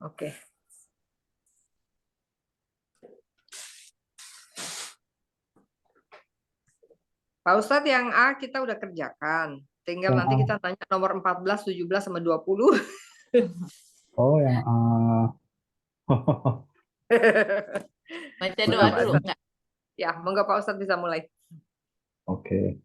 Oke. Pak Ustadz, yang A kita udah kerjakan. Tinggal Yang nanti A. kita tanya nomor 14, 17, sama 20. Oh, yang A. Baca Monggo doa Pak dulu Ustadz. enggak? Ya, monggo Pak Ustadz bisa mulai. Oke.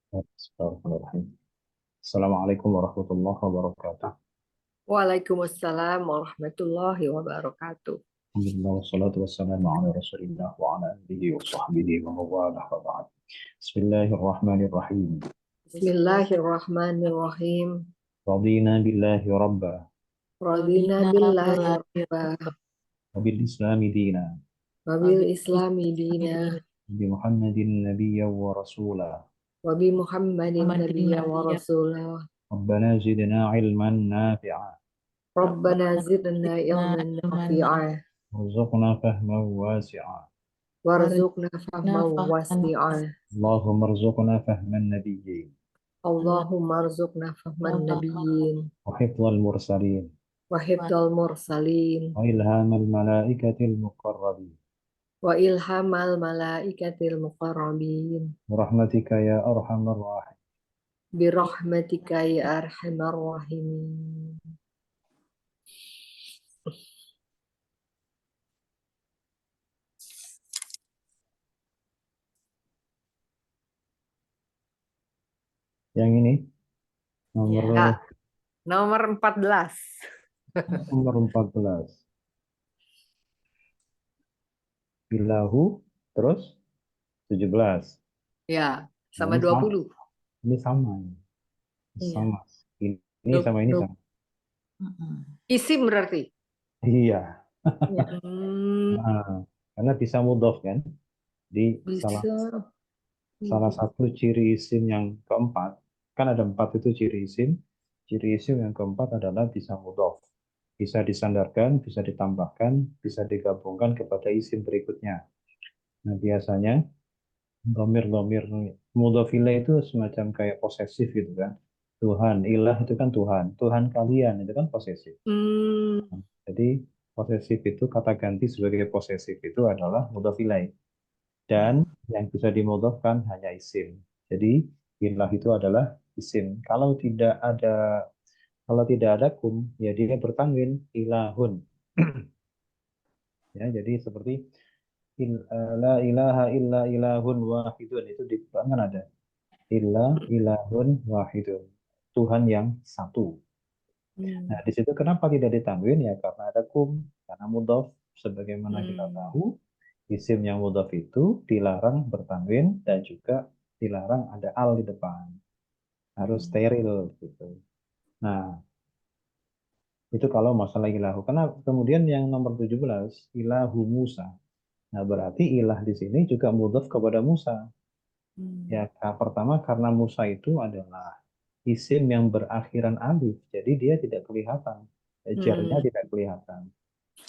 Bismillahirrahmanirrahim. Assalamualaikum warahmatullahi wabarakatuh. Waalaikumsalam warahmatullahi wabarakatuh. Alhamdulillah wassalatu wassalamu ala Rasulillah wa ala alihi wa sahbihi wa mawalah wa ba'd. Bismillahirrahmanirrahim. Bismillahirrahmanirrahim. Radina billahi rabba Radina billahi rabba wa bil islami dina wa bil islami dina bi Muhammadin nabiyya wa rasula. wa bi Muhammadin nabiyya wa rasulah. Rabbana zidna ilman nafi'a Rabbana zidna ilman nafi'a warzuqna fahman wasi'a. warzuqna fahman wasi'a. Allahumma arzuqna fahman nabiyyin Allahumma arzuqna fahman nabiyyin wa hifdzal mursalin wa hifdzal mursalin wa ilhamal malaikatil muqarrabin. wa ilhamal malaikatil muqarrabin Rahmatika ya arhamar rahim. birahmatika ya arhamar rahimin. Yang ini nomor Ya. Nomor 14. nomor 14. Ilahu terus 17. Ya, sama Ini 20. Ini sama. Iya. Sama. Ini sama ini sama. Isim berarti. Iya. Ya. Nah, karena bisa mudhof kan? Di Bisa. salah satu ciri isim yang keempat, kan ada 4 itu ciri isim. Ciri isim yang keempat adalah bisa mudhof. Bisa disandarkan, bisa ditambahkan, bisa digabungkan kepada isim berikutnya. Nah, biasanya domir-domir mudhof ilaih itu semacam kayak posesif gitu kan. Tuhan, ilah itu kan Tuhan. Tuhan kalian itu kan posesif. Jadi posesif itu, kata ganti sebagai posesif itu adalah mudhof ilaih. Dan yang bisa dimudhofkan hanya isim. Jadi ilah itu adalah isim. Kalau tidak ada kum, ya dia bertanwin ilahun. Ya, jadi seperti la ilaha illa ilahun wahidun, itu di Quran kan ada. Illa ilahun wahidun. Tuhan yang satu. Nah, di situ kenapa tidak ditanwin? Ya karena ada kum, karena mudhof. Sebagaimana kita tahu, isim yang mudhof itu dilarang bertanwin dan juga dilarang ada al di depan. Harus steril gitu. Nah, itu kalau masalah ilahu. Karena kemudian yang nomor 17, ilahu Musa. Nah, berarti ilah di sini juga mudhof kepada Musa. Ya, pertama karena Musa itu adalah isim yang berakhiran alif, jadi dia tidak kelihatan. Jarnya tidak kelihatan.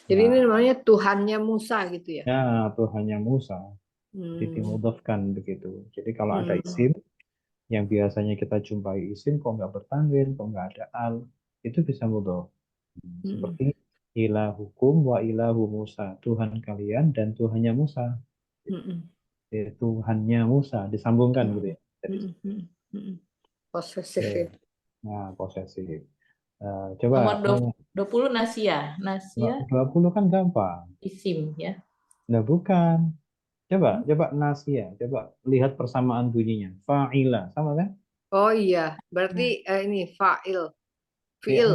Jadi ini Nah, namanya Tuhannya Musa gitu ya? ya Tuhannya Musa. Jadi dimudhofkan begitu. Jadi kalau ada isim yang biasanya kita jumpai isim kok nggak bertanwin, kok nggak ada al, itu bisa mudhof. Seperti ilahukum wa ilahu Musa, Tuhan kalian dan Tuhannya Musa. Tuhannya Musa disambungkan gitu ya. Jadi, posesif. nah, posesif. Coba Nomor 20 Nasia. Nasia 20 kan gampang. isim ya. Nah, bukan. Coba nasia. Coba lihat persamaan bunyinya. Fa'ila, sama kan? Oh iya, berarti ini fa'il. Ya, Fi'il.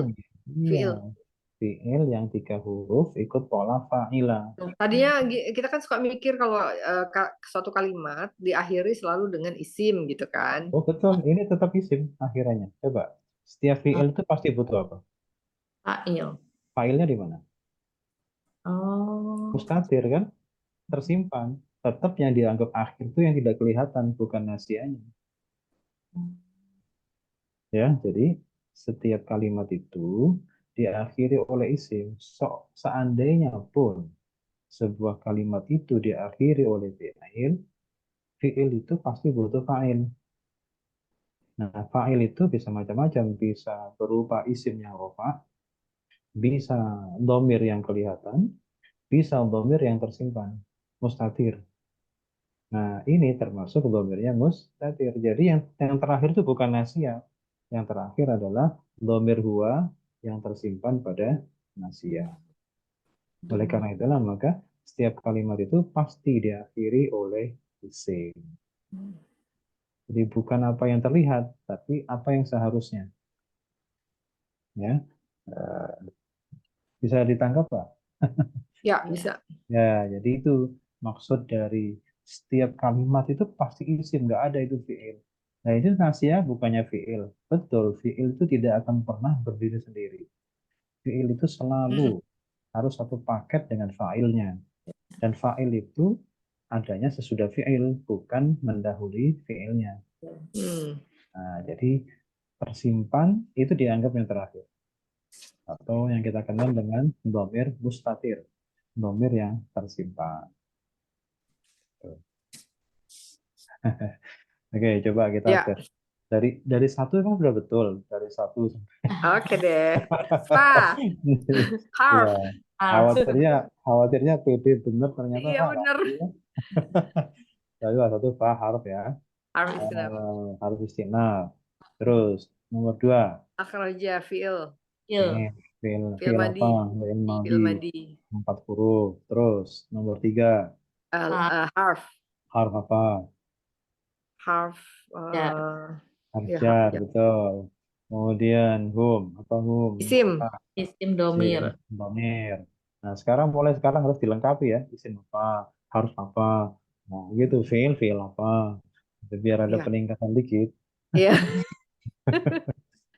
iya. Fi'il. fiil yang 3 huruf ikut pola fa'ila. Tadinya kita kan suka mikir kalau suatu kalimat diakhiri selalu dengan isim gitu kan. Oh betul, ini tetap isim akhirannya. Coba, setiap fiil itu pasti butuh apa? Fa'il. Fa'ilnya di mana? Oh. Mustatir kan? Tersimpan. Tetap yang dianggap akhir itu yang tidak kelihatan, bukan nasianya. Ya, jadi setiap kalimat itu diakhiri oleh isim. Seandainya pun sebuah kalimat itu diakhiri oleh fiil, fiil itu pasti butuh fa'il. Nah, fa'il itu bisa macam-macam, bisa berupa isim yang rofa, bisa domir yang kelihatan, bisa domir yang tersimpan, mustatir. Nah, ini termasuk domirnya mustatir. Jadi yang terakhir itu bukan nasia. Yang terakhir adalah domir huwa yang tersimpan pada nasia. Oleh karena itulah maka setiap kalimat itu pasti diakhiri oleh isim. Jadi bukan apa yang terlihat, tapi apa yang seharusnya. Ya, Eh, bisa ditangkap Pak? Ya, bisa. Ya, jadi itu maksud dari setiap kalimat itu pasti isim, nggak ada itu fiil. Nah, itu nasia bukannya fiil. Betul, fiil itu tidak akan pernah berdiri sendiri. Fiil itu selalu harus satu paket dengan fa'ilnya. Dan fa'il itu adanya sesudah fiil, bukan mendahului fiilnya. Hmm. Nah, jadi tersimpan itu dianggap yang terakhir. Atau yang kita kenal dengan dhamir mustatir. Dhamir yang tersimpan. Oke, coba kita Ya, tes. Dari satu kan sudah betul. Dari satu. oke deh. Fa, Ya, harf. Harf. khawatirnya PD bener ternyata Iya salah. benar. Ya. Jadi satu fa harf ya. Harf istinaf. Harus istinaf. Terus nomor 2. Akhraja fiil. Ini Il. Fiil fil apa? madi. Fiil Fiil madi. madi. 4 huruf. Terus nomor 3. Harf. Harf apa? Harf. Jar. Harf Ya, harf jar, jar. betul. Kemudian hum. Apa hum? Hum Isim. apa? Isim Isim, domir. domir. Nah, mulai sekarang harus dilengkapi ya. Isim apa? Harf apa? Nah, gitu. Fiil apa? Jadi biar ada Ya. peningkatan dikit. Iya.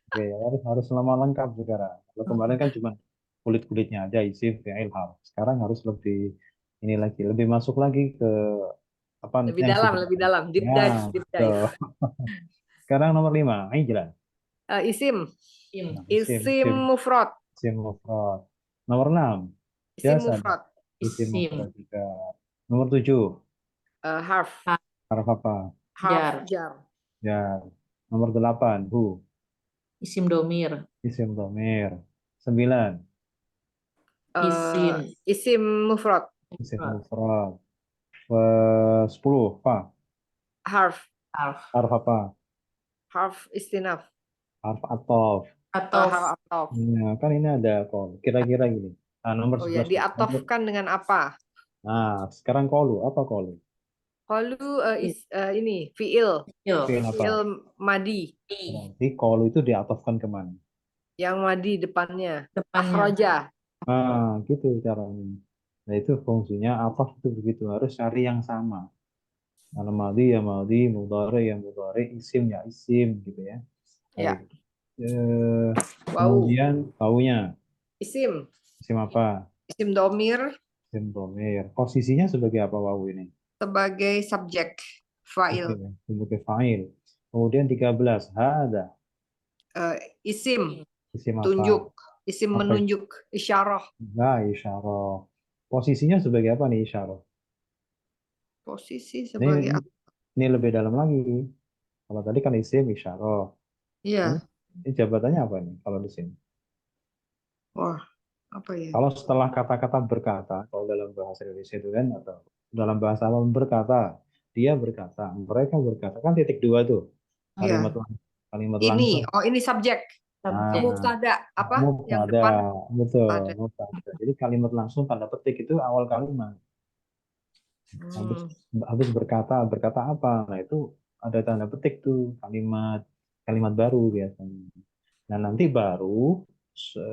Oke, harus lama lengkap sekarang. Kalau kemarin kan cuma kulit-kulitnya aja isim, fiil, harf. Sekarang harus lebih ini lagi, lebih masuk lagi ke apa Lebih yang dalam, sudah. lebih dalam. Deep Ya, dive, deep dive. betul. Sekarang nomor 5, ini jalan. Isim. Isim. Nah, Isim mufrad. isim mufrad. Nomor 6, Isim biasa ada mufrad. isim mufrad Isim. juga. Nomor 7, Harf. harf apa? Harf Jar. jar. Ya. Nomor 8, Isim domir. isim dhamir. 9, Isim. Isim mufrad. isim mufrad. 10, apa? Harf. Harf. Harf apa? Harf istinaf. Harf atof. Atau Harf atof. Nah, kan ini ada kol. Kira-kira gini. Nah, nomor Oh ya, 11 dulu. diatofkan dengan apa? Nah, sekarang kolu. Apa kolu? Qalu ini fiil. Fiil apa? Fiil madi. Berarti kolu itu diatofkan kemana? Yang madi depannya. depannya. Akhraja. Nah, gitu caranya. Nah, itu fungsinya atof itu begitu. Harus cari yang sama. Kalau maldi ya maldi, mudhari ya mudhari, isim ya isim gitu ya. Baik. Ya. Wau. Kemudian taunya Isim. isim apa? Isim domir Isim dhamir. Posisinya sebagai apa wawu ini? sebagai subjek. Oke, Fa'il. sebagai fa'il. Kemudian 13, hada. Isim. Isim apa? Tunjuk. Isim Apa itu? menunjuk. Isyarah. Nah, isyarah. Posisinya sebagai apa nih isyarah? Posisi Ini, sebagai ini, apa? ini lebih dalam lagi. Kalau tadi kan isim isyarah. Ini, Iya. ini jabatannya apa nih kalau di sini? Wah, apa ya? Kalau setelah kata-kata berkata, kalau dalam bahasa Indonesia itu kan, atau dalam bahasa Arab berkata, dia berkata, mereka berkata, kan titik dua tuh. Kalimat Iya. kalimat Ini. langsung. Oh, ini subjek. Nah, Subjek. Mubtada. Apa? Yang mubtada, depan betul, ada. mubtada. Jadi kalimat langsung tanda petik itu awal kalimat. Habis Hmm. habis berkata apa? Nah, itu ada tanda petik tuh kalimat kalimat baru biasanya. Nah, nanti baru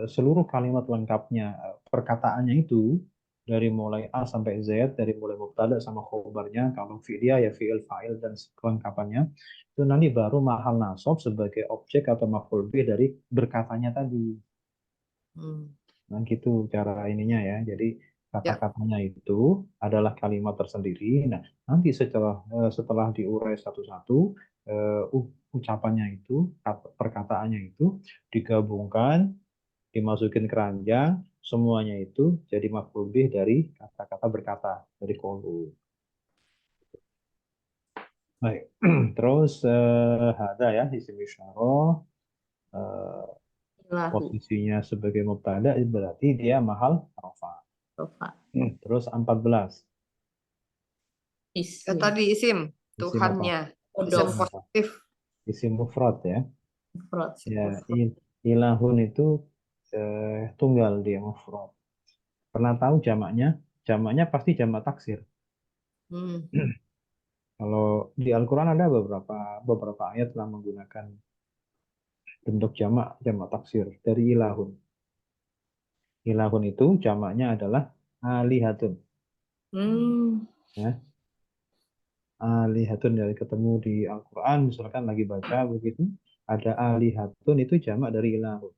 seluruh kalimat lengkapnya, perkataannya itu dari mulai A sampai Z, dari mulai mubtada sama khobarnya, kalau fi'liyah ya fi'il, fa'il dan kelengkapannya, itu nanti baru mahal nasab sebagai objek atau maf'ul bih dari berkatanya tadi. Hmm. Nah, gitu cara ininya ya. Jadi Ya. kata-katanya itu adalah kalimat tersendiri. Nah, nanti setelah diurai satu-satu, ucapannya itu, perkataannya itu digabungkan, dimasukin keranjang, semuanya itu jadi maf'ul bih dari kata-kata berkata, dari qaulu. Baik. Terus hada ya isim isyarah, eh, Ilahu. posisinya sebagai mubtada berarti dia mahal rafa. Rofa. Terus 14 Isim. Tadi isim isim apa? Tuhannya, isim Mudof. positif. Isim mufrad ya. Mufrad. Isim Ya, mufrad. ilahun itu tunggal dia mufrad. Pernah tahu jamaknya? Jamaknya pasti jamak taksir. Hmm. Kalau di Al-Quran ada beberapa ayat yang menggunakan bentuk jamak taksir dari ilahun. Ilahun itu jamaknya adalah alihatun. Hmm. Ya, alihatun dari ketemu di Al-Quran, misalkan lagi baca begitu, ada alihatun itu jamak dari ilahun.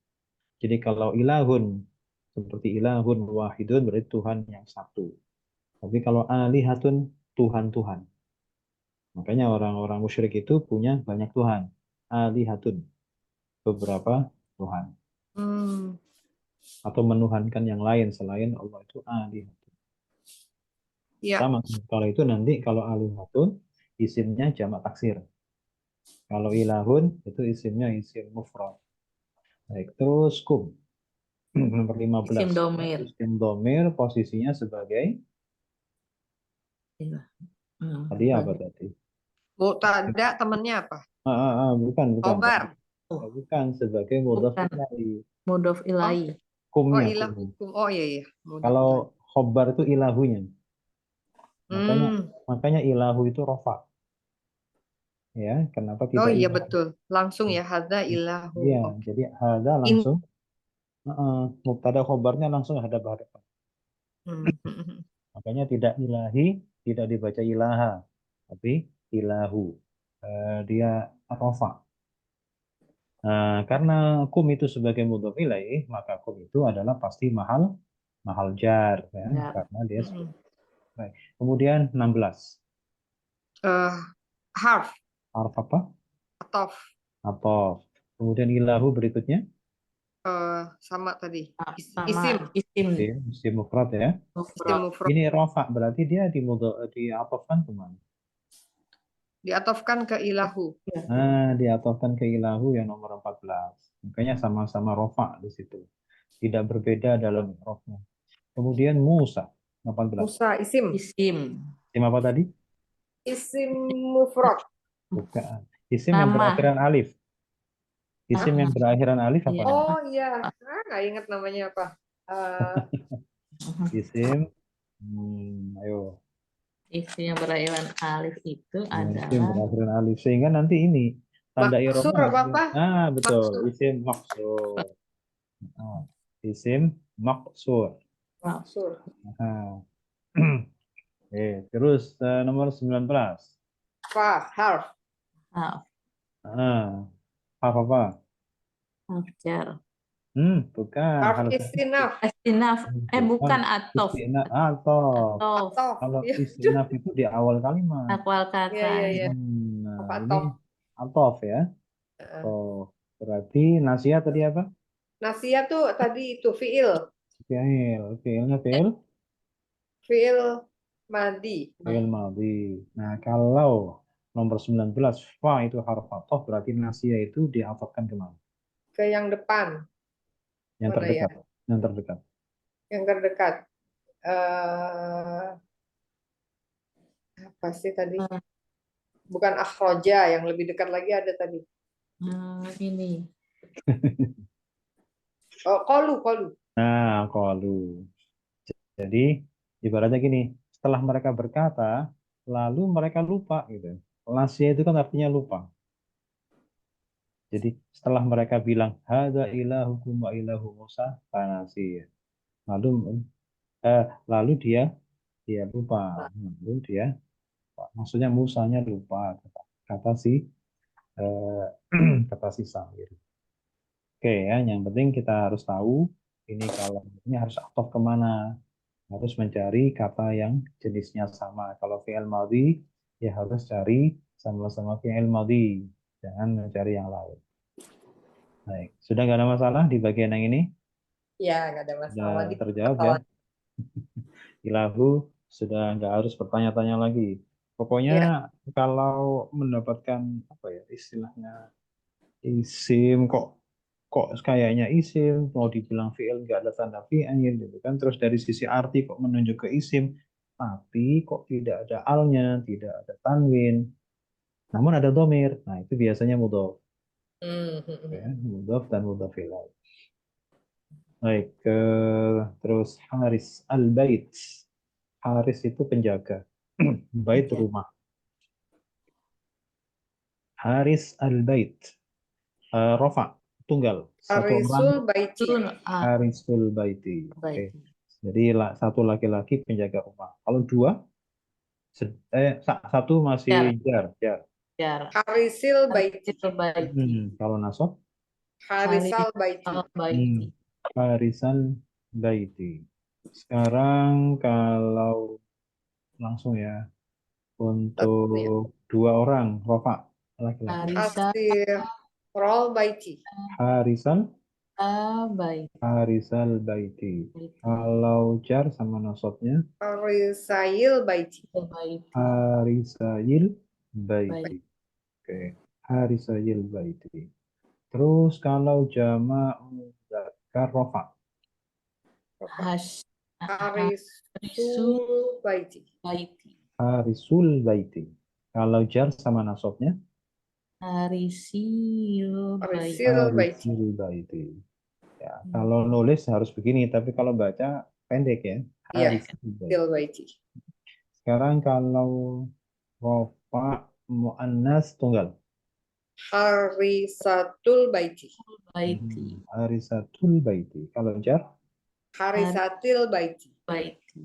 Jadi kalau ilahun seperti ilahun wahidun berarti Tuhan yang satu. Tapi kalau alihatun Tuhan-Tuhan. Makanya orang-orang musyrik itu punya banyak Tuhan. Alihatun, beberapa Tuhan. Hmm. Atau menuhankan yang lain selain Allah itu alihatun. Ya. Sama, kalau itu nanti kalau alihatun isimnya jamak taksir. Kalau ilahun itu isimnya isim mufrad. Baik, terus kum. Nomor 15. Isim domir. Isim domir posisinya sebagai Iya. Hmm, tadi apa bagus. tadi? Mutada temennya apa? Bukan tadi. Khobar. Oh, Bukan sebagai mudhaf bukan ilahi. mudof Oh, ilahi. oh Kumnya, ilah kumnya. hukum. Oh iya iya. Mudah Kalau ilahi. khobar itu ilahunya. Makanya Hmm. makanya ilahu itu rofa. Ya, kenapa Oh tidak iya ilah? betul. Langsung ya hadza ilahu. Iya, Oke. jadi hada In. langsung mubtada khobarnya langsung hadap-hadapan. Hmm. Makanya tidak ilahi, tidak dibaca ilaha, tapi ilahu. Dia rofa. Karena kum itu sebagai mudhof ilaih, maka kum itu adalah pasti mahal mahal jar ya, Benar. karena dia Hmm. baik. Kemudian 16. Eh, harf Harf apa? atau Atof. Kemudian ilahu berikutnya sama tadi. Sama Isim. isim isim mufrad ya. Isim mufrad. mufrad. Ini rofa berarti dia diatofkan kemana? Diatofkan ke ilahu. Ya. Diatofkan ke ilahu yang nomor 14. Makanya sama-sama rofa di situ. Tidak berbeda dalam rofnya. Kemudian Musa 18. Musa isim. Isim. Isim apa tadi? Isim mufrad. Bukan. Isim yang Nama. berakhiran alif. Isim yang Nama. berakhiran alif apa Iya. namanya? Oh iya. Nggak ingat namanya apa. Eh, Isim, ayo. Isim yang berakhiran alif itu Isim adalah berakhiran alif. Sehingga nanti ini tanda maksur i'rabnya apa apa? betul. Maksur. Isim maksur. Ah, isim maksur. Maksur. Ah. Terus nomor 19. Fa, harf. haf, Apa apa? haf jar. Bukan. Harf Harus istinaf. Istinaf. bukan. Bukan atof. Istinaf atau Atof. Atof. kalau Ya, istinaf itu di awal kalimat. Akwal iya kata. iya iya. Nah, Apa ini atof? atof ya. Heeh. Oh, berarti nasihat tadi apa? Nasia tuh tadi itu fiil. Fi'il. Fi'ilnya fi'il. Fiil madi. Fi'il madhi. Nah, kalau nomor 19 fa itu harf atof, berarti nasia itu diatofkan kemana? Ke yang depan. Yang Mana ya? terdekat. Yang terdekat. Yang terdekat. eh Apa sih tadi? Bukan akhroja, yang lebih dekat lagi ada tadi. Ini. Oh, kolu, kolu. Nah, qalu. Jadi, ibaratnya gini, setelah mereka berkata, lalu mereka lupa gitu. Nasia itu kan artinya lupa. Jadi setelah mereka bilang hadza ilahukum wa ilahu Musa fanasiya. Lalu lalu dia lupa. Lalu dia maksudnya Musanya lupa kata si eh, kata si Samir. Oke ya, yang penting kita harus tahu ini kalau ini harus atop kemana, harus mencari kata yang jenisnya sama. Kalau fi'il madhi ya harus cari sama-sama fi'il madhi, jangan mencari yang lain. Baik, sudah nggak ada masalah di bagian yang ini? Ya, nggak ada Sudah masalah di terjawab ya? masalah. Ilahu sudah nggak harus bertanya-tanya lagi. Ya, Pokoknya kalau mendapatkan apa ya istilahnya isim kok kayaknya isim mau dibilang fiil nggak ada tanda fiil gitu kan, terus dari sisi arti kok menunjuk ke isim tapi kok tidak ada alnya, tidak ada tanwin, namun ada domir, nah itu biasanya mudhof ya, mudhof dan mudhof ilaih. Baik, terus Haris al-bait. Haris itu penjaga. Bait Penjaga. rumah. Haris al-bait. Rofa tunggal satu orang. Harisul Baiti. Harisul baiti. Oke. Baiti. Jadi satu laki-laki penjaga rumah. Kalau dua, satu Jar, masih jar. jar. Harisil Baiti. Harisil Baiti. Kalau nasab, Harisal Baiti. Harisal Baiti. harisan baiti. Sekarang kalau langsung ya, Tasnya. untuk dua orang, rofa laki-laki. Harisa Hasirul Baiti. Harisan, Baiti. harisal baiti. Kalau jar sama nasabnya, Harisail Baiti. Baiti. harisayil Baiti. baiti. Oke, harisayil baiti. Terus kalau jamak muzakkar rofa. Harisul Baiti. Baiti. Harisul baiti. Kalau jar sama nasabnya, Harisil Baiti. Harisil Baiti. harisul baiti. Ya, kalau nulis harus begini, tapi kalau baca pendek ya. Iya, Harisul baiti. Harisil Baiti. Sekarang kalau rofa muannas tunggal. Harisatul Baiti. Baiti. Harisatul baiti. Kalau jar, Harisatil Baiti. Baiti.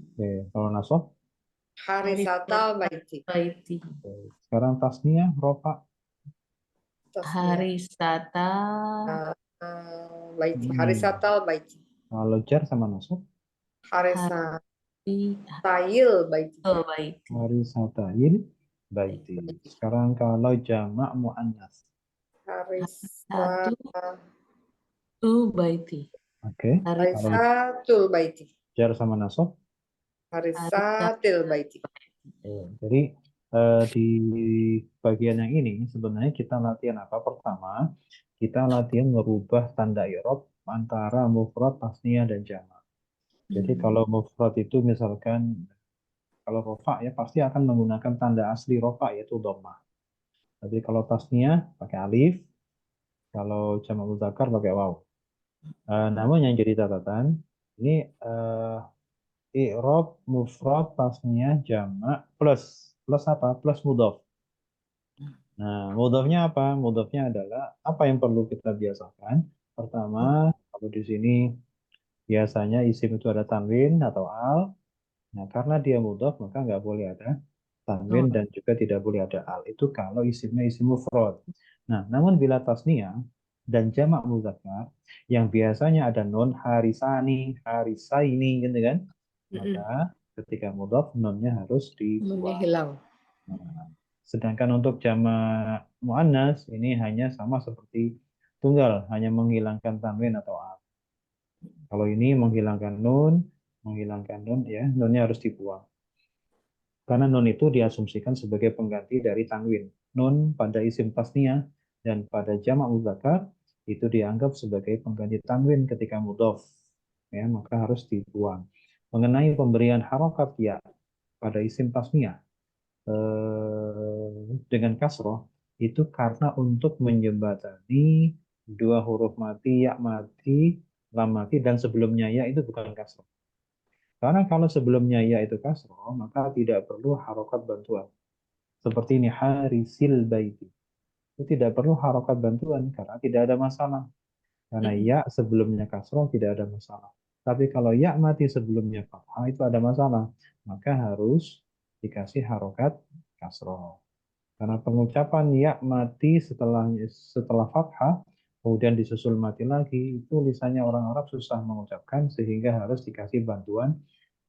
kalau nasab. Harisatal Baiti. Baiti. Sekarang tasniah rofa. Harisata Baiti. Harisatal Baiti. Kalau jar sama nasab. Harisail Baiti. Baiti. Harisatayil baiti. Sekarang kalau jamak muannas. Harisatu Baiti. Oke. Harisatul Baiti. Jar sama nasab. Harisatil Baiti. Jadi di bagian yang ini sebenarnya kita latihan apa? Pertama, kita latihan merubah tanda i'rab antara mufrad, tasniyah dan jamak. Jadi kalau mufrad itu misalkan kalau rofa ya pasti akan menggunakan tanda asli rofa yaitu dhammah. Tapi kalau tasniyah pakai alif, kalau jamak muzakkar pakai waw. Namun yang jadi catatan ini i'rab mufrad tasniyah jamak plus apa? Plus mudhaf. Nah, mudhafnya apa? Mudhafnya adalah apa yang perlu kita biasakan. Pertama, kalau di sini biasanya isim itu ada tanwin atau al. Nah, karena dia mudhaf maka nggak boleh ada tanwin dan juga tidak boleh ada al. Itu kalau isimnya isim mufrad. Nah, namun bila tasniyah dan jamak muzakkar yang biasanya ada nun harisani, harisaini gitu kan. Maka ketika mudhaf nunnya harus dibuang. Hilang. Nah, sedangkan untuk jamak muannas ini hanya sama seperti tunggal, hanya menghilangkan tanwin atau al. Kalau ini menghilangkan nun ya, nunnya harus dibuang. Karena nun itu diasumsikan sebagai pengganti dari tanwin. Nun pada isim tasniyah dan pada jamak muzakkar itu dianggap sebagai pengganti tanwin ketika mudhaf. Ya, maka harus dibuang. Mengenai pemberian harokat ya pada isim tasniyah dengan kasroh itu karena untuk menjembatani dua huruf mati, ya mati, lam mati, dan sebelumnya ya itu bukan kasroh. Karena kalau sebelumnya ya itu kasroh, maka tidak perlu harokat bantuan. Seperti ini harisil baiti. itu tidak perlu harokat bantuan karena tidak ada masalah. Karena ya sebelumnya kasroh tidak ada masalah. Tapi kalau ya mati sebelumnya fathah itu ada masalah. Maka harus dikasih harokat kasroh. Karena pengucapan ya mati setelah fathah, kemudian disusul mati lagi, itu lisannya orang Arab susah mengucapkan sehingga harus dikasih bantuan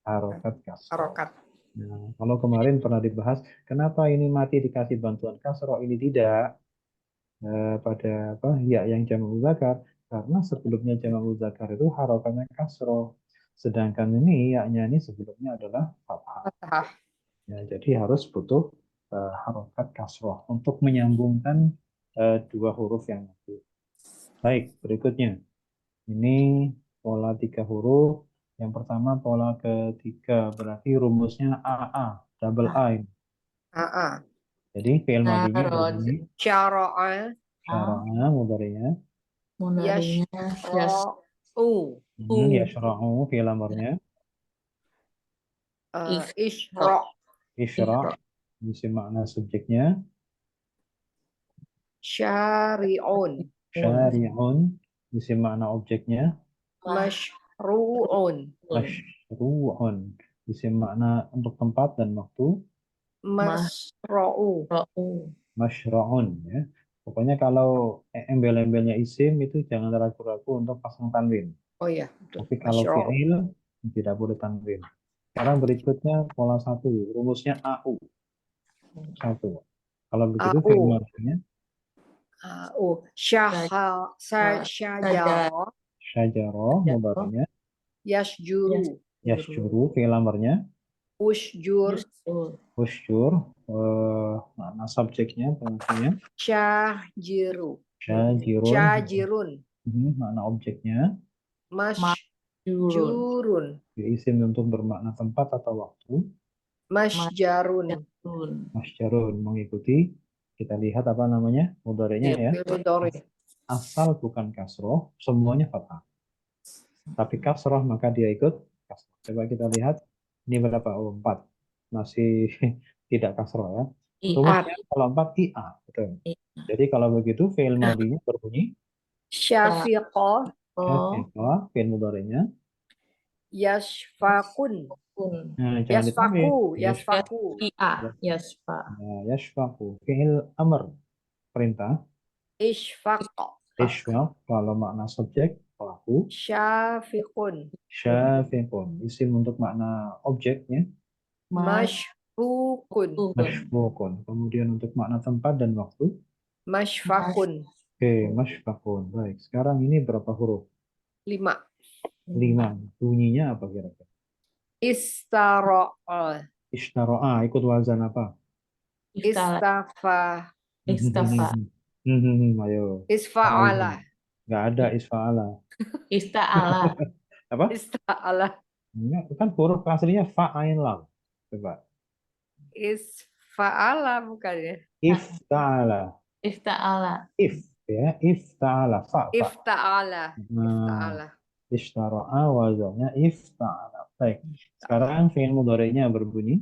harokat kasroh. Harokat. Nah, kalau kemarin pernah dibahas, kenapa ini mati dikasih bantuan kasroh, ini tidak pada apa ya yang jamak muzakkar, karena sebelumnya jamak muzakkar itu harokatnya kasroh, sedangkan ini ya-nya ini sebelumnya adalah fathah. Fathah. Ya, jadi harus butuh harokat kasroh untuk menyambungkan dua huruf yang mati. Baik, berikutnya ini pola 3 huruf. Yang pertama pola ketiga berarti rumusnya AA, double A ini. AA. Jadi fi'il madinya Syaroj. berbunyi Syara'a. syara'a, mudhari'nya Mudhari'nya yas. Yashra'u. yashra'u, fi'il amrnya Ishra'. isyra', isi makna subjeknya Syari'un. syari'un, isi makna objeknya Mashru'un. masyru'un, isi makna untuk tempat dan waktu Masra'u. masyra'un, ya. Pokoknya kalau embel-embelnya isim itu jangan ragu-ragu untuk pasang tanwin. Oh iya, betul. Tapi kalau Masyra'u. fi'il tidak boleh tanwin. Sekarang berikutnya pola 1, rumusnya AU. 1. Kalau begitu AU. fi'il madinya AU. Syajara. syajarah, mudhari'nya Yasjuru. yasjuru, fi'il amrnya Usjur. usyur, makna subjeknya, pengisinya Syahjiru. syajirun, Syajirun. makna objeknya Masjurun. isim untuk bermakna tempat atau waktu Masjarun. masjarun, mengikuti kita lihat apa namanya mudhari'nya ya, Mudhari. asal bukan kasroh semuanya fathah, tapi kasroh maka dia ikut kasroh. Coba kita lihat ini berapa? Oh, 4 masih tidak kasroh ya. Rumusnya kalau 4 IA, betul. Jadi kalau begitu fi'il madinya berbunyi Syafiqah. syafiqah, fi'il mudhari'nya Yasfakun. nah, jangan ditambah Yasfaku. Yasfa. nah, yashfaqu, fi'il amr, perintah. Ishfaq. Ishfaq kalau makna subjek pelaku, Syafiqun. syafiqun isim untuk makna objeknya Mashfukun. mashfuqun, kemudian untuk makna tempat dan waktu Mashfakun. oke mashfaqun. Baik, sekarang ini berapa huruf? 5. 5. Bunyinya apa kira-kira? Istara'a. Ishtaro'a ikut wazan apa? Istafa. Ayo. Isfa'ala. Nggak ada isfa'ala. Ista'ala. Apa? Ista'ala. Enggak, kan huruf aslinya fa'ain lam. Coba. Isfa'ala bukan ya? Ifta'ala. Ista'ala. If ya, ifta'ala. Fa. Ifta'ala. Ifta'ala. Ishtara'a wazannya ifta'ala. Baik. Sekarang fi'il mudhari'nya berbunyi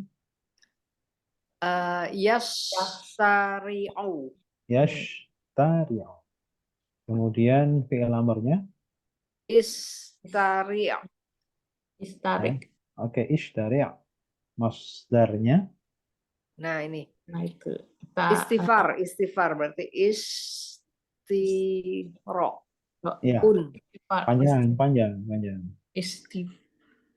Yasari'u. yashtari'u. Kemudian fi'il amrnya Istari'. Istarik. oke, ishtari'. Masdarnya Nah ini. Nah itu. Istighfar berarti istiro. ya, panjang.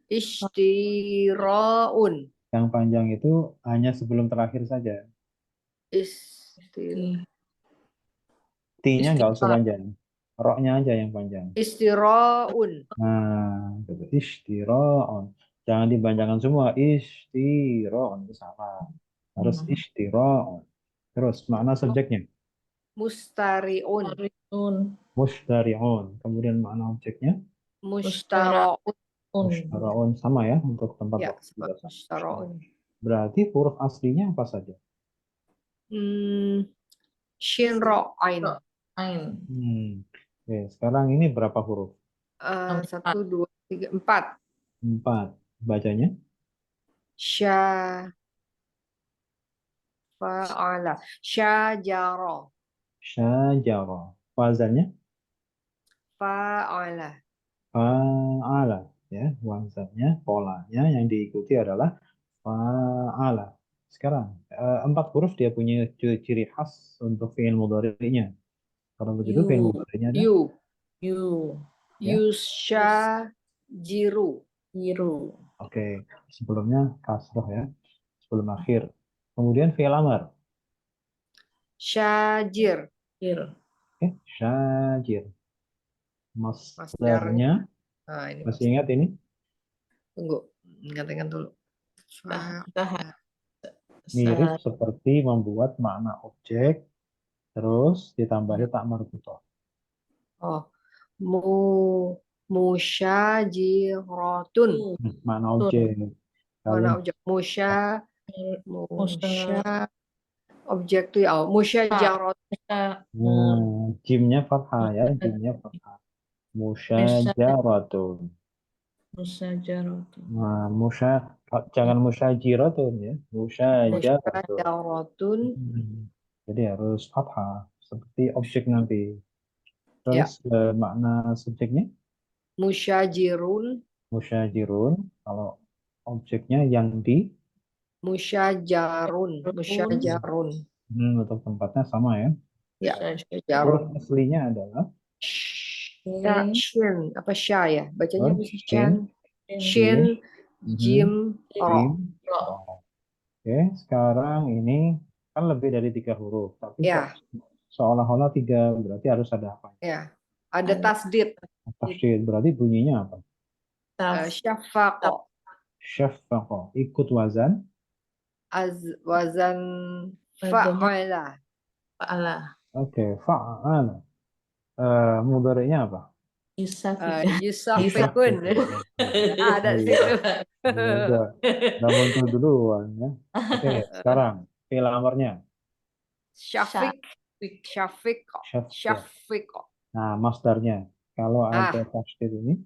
Istiroun. Yang panjang itu hanya sebelum terakhir saja. T-nya nggak usah panjang. Ro-nya aja yang panjang. Istiroun. Nah, gitu. Ishtiro'on. Jangan dipanjangkan semua. Ishtiro'on itu salah. Harus ishtiro'on. Terus makna subjeknya Mustariun. mushtari'un. Kemudian makna objeknya Mustaroun. mushtari'un, sama ya untuk tempat Ya, waktu juga sama. mustaroun. Berarti huruf aslinya apa saja? Shin ro ain. Oke, sekarang ini berapa huruf? 1, 2, 3, 4. 4. Bacanya Syafa'ala. Syajaro. Syajara. Wazannya Fa'ala. fa'ala. Ya, wazannya, polanya yang diikuti adalah fa'ala. Sekarang, 4 huruf dia punya ciri khas untuk fi'il mudhari'nya. Kalau begitu fi'il You. mudhari'nya ada You. You. ya. Yusyajiru. Biru. Oke, sebelumnya kasroh ya, sebelum akhir. Kemudian fi'il amar. Syajir. Biru. Oke, syajir. Masdarnya. Masdarnya, Nah, ini masih ingat ini? tunggu. Ingat-ingat dulu. Kita Mirip seperti membuat makna objek, terus ditambahi tak marbutoh. Oh, musyajiratun. Makna objek. Mana Kalau objek? Musya Musa. objek itu ya. Musyajarat. jimnya fathah ya, jimnya fathah. Musyajaratun. Musajaratun. Nah, jangan musyajiratun ya, musyajaratun. Musyajaratun. Jadi harus fathah seperti objek nanti. Ya. Terus makna subjeknya Musyajirun. musyajirun. Kalau objeknya yang di Musyajarun. Musyajarun. untuk tempatnya sama ya. Ya, Huruf musyajarun. aslinya adalah Shin. Apa sya ya? Bacanya bisa shin, shan. Shin. Jim. Ro. jim, ro. Oke, sekarang ini kan lebih dari 3 huruf, tapi kok Ya. seolah-olah 3, berarti harus ada apa? Ya. Ada tasdid. Tasydid, berarti bunyinya apa? Syafaqo. Syafaqah, ikut wazan. Wazan fa'ala. Fa'ala. Oke, fa'ala. Mudhari'nya apa? Yusafikun. Ada di situ. Udah muncul duluan ya. Oke, sekarang fi'il amarnya. Syafiq. Syafiq. Syafiq. Nah, masdarnya. Kalau ada tasydid ini,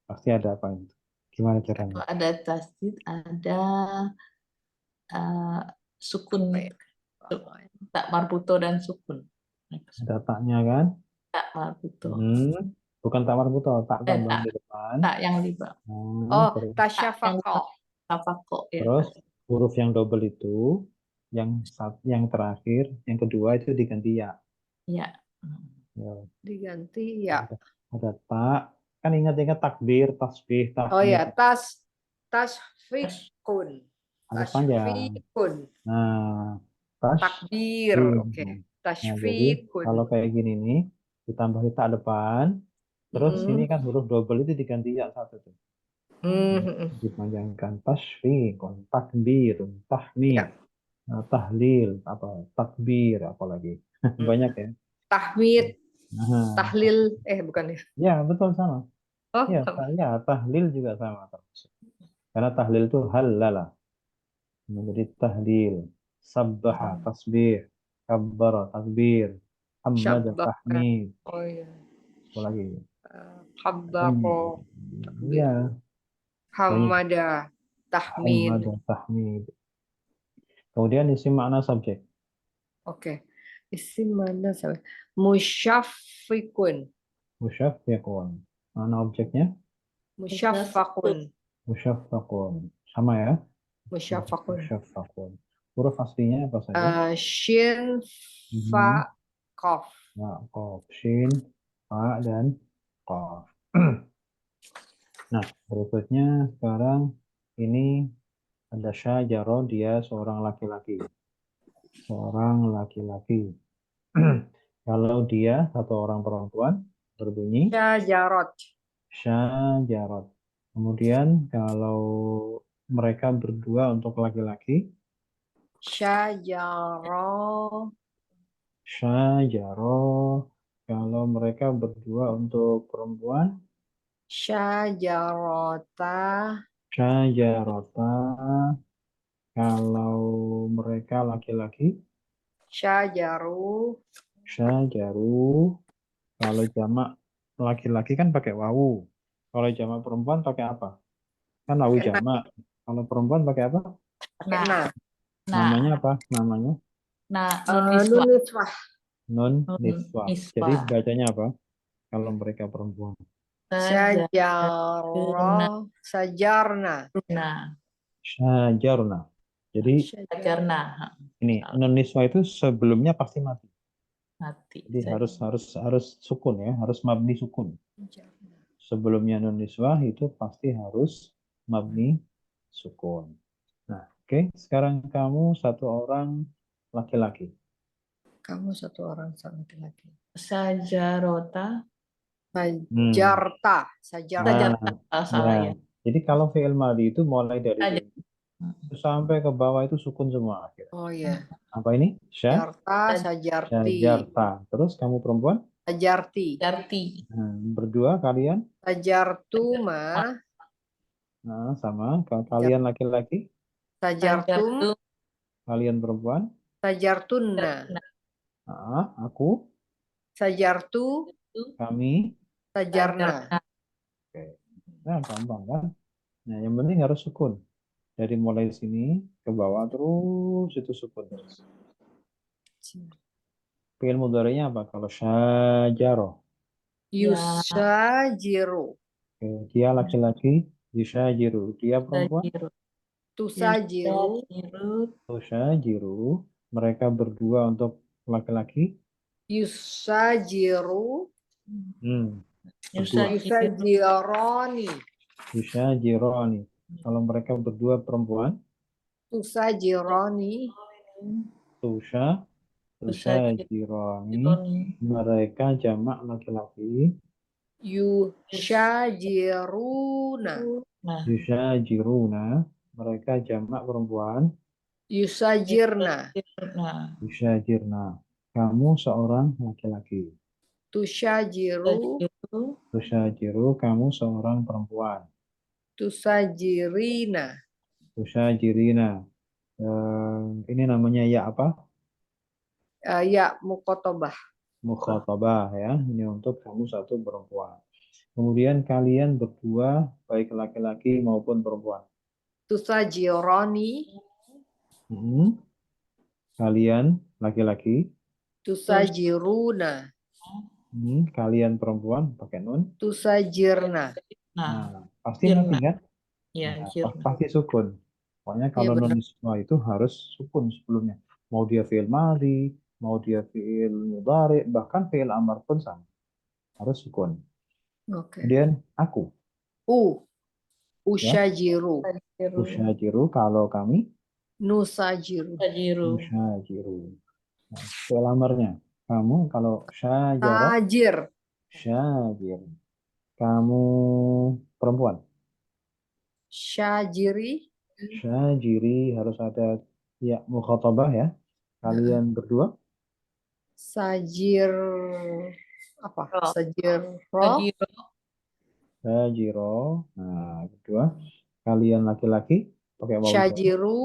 pasti ada apa itu? Gimana caranya? Kalau ada tasdid, ada sukun, tak marbuto dan sukun. Ada taknya kan? Tak marbuto. Bukan tak marbuto, tak tambah di depan. Tak yang di bawah. Oh, tasyafaqo. Tafako. Terus huruf yang double itu, yang terakhir, yang kedua itu diganti ya. Ya. Ya. Diganti ya. Ada tak, kan ingat-ingat takbir, tasbih, tahmid. Oh ya, tasfikun. Ada panjang. Tasfikun. Nah, takbir. Oke. Nah, jadi Tasfikun. kalau kayak gini nih, ditambah tak depan, terus ini kan huruf double itu diganti ya satu tuh. Dipanjangkan tasfikun, takbirun, tahmid, tahlil, takbir, apalagi banyak ya. Tahmid, tahlil, bukan ya? Ya betul sama. Oh, Ya, tahlil juga sama termasuk. Karena tahlil itu halala. Menjadi tahlil, sabbaha, tasbih, kabbara, takbir, hamada, tahmid. Oh iya. Apalagi? Kabbaro. Ya. Hamada, tahmid. Hamada, tahmid. Kemudian isim makna subjek. Oke. Isim mana subjek? Musyafikun. Musyafiqun. Mana objeknya? Musyafakun. Musyafaqun. Sama ya? Musyafakun. Musyafaqun. Huruf aslinya apa saja? Shin, fa, qaf. Nah, qaf, shin, fa, dan qaf. Nah, berikutnya sekarang ini ada syajaro, dia seorang laki-laki. Seorang laki-laki. Kalau dia satu orang perempuan, berbunyi Syajarot. syajarot. Kemudian kalau mereka berdua untuk laki-laki, Syajaro. syajaro. Kalau mereka berdua untuk perempuan, Syajarota. syajarota. Kalau mereka laki-laki, Syajaru. syajaru. Kalau jamak laki-laki kan pakai wawu. Kalau jamak perempuan pakai apa? Kan wawu jamak. Kalau perempuan pakai apa? Nah. Namanya apa? Namanya? Nah, Nuniswah. Nun Nun niswa. niswa. Jadi bacanya apa? Kalau mereka perempuan. Sajarna. Sajarna. Syajarna. Jadi Sajarna. ini Salah. nun niswa itu sebelumnya pasti mati. Mati. Jadi harus sukun ya, harus mabni sukun. Sebelumnya nun niswa itu pasti harus mabni sukun. Nah, oke. Sekarang kamu satu orang laki-laki. Kamu satu orang laki-laki. Sajarota. Sajarta. Sajarta. Sajarta. Salah Ya. ya. Jadi kalau fi'il madhi itu mulai dari Sajar. ini sampai ke bawah itu sukun semua akhirnya. Oh iya. Apa ini? Sajarta, Sajarti. Syajarta. Terus kamu perempuan? Sajarti. Sajarti. Nah, berdua kalian? Sajartuma. Nah, sama. Kalau kalian laki-laki, Sajartum. Sajartu. kalian perempuan. Sajartunna. Nah, aku, Sajartu. kami. Sajarna. Oke. Nah, gampang kan? Nah, yang penting harus sukun. Dari mulai sini ke bawah terus itu sukun terus. Fi'il mudhari'nya apa? Kalau syajaro. Yusajiru. Oke, dia laki-laki, yusyajiru. Dia perempuan, Sajiru. Tusajiru. Sajiru. tusyajiru. Mereka berdua untuk laki-laki. Yusajiru. Berdua. Yusajironi. Yusyajironi. Kalau mereka berdua perempuan, Tusajironi. tusyajironi. Mereka jamak laki-laki. Yushajiruna. Nah, Yusyajiruna. Mereka jamak perempuan. Yusajirna. nah, Yusyajirna. Kamu seorang laki-laki. Tushajiru. sajiru. Tusyajiru. Kamu seorang perempuan. Tusajirina. Tusyajirina. Ini namanya ya apa? Ya, mukotobah. Mukhatabah ya. Ini untuk kamu satu perempuan. Kemudian kalian berdua baik laki-laki maupun perempuan. Tusajironi. Kalian laki-laki. Tusajiruna. Kalian perempuan pakai nun. Tusajirna. Nah, Nah, pasti mati kan? ya, Nah, jirna. pasti sukun. Pokoknya Iya, kalau benar. nun niswa itu harus sukun sebelumnya. Mau dia fi'il madhi, mau dia fi'il mudhari, bahkan fi'il amar pun sama. Harus sukun. Oke. Kemudian aku. Ushajiru. Sajiru. Usyajiru. Kalau kami. Nusajiru. Sajiru. Usyajiru. Nah, fi'il amarnya. Kamu kalau syajara. Tajir. Syajir. Kamu perempuan. Syajiri. Syajiri harus ada ya mukhatabah ya. Kalian berdua. Sajir. Apa? Roh. Sajiro. Sajiru. Syajiro. Nah, kedua. Kalian laki-laki pakai wawu jamak. Syajiru.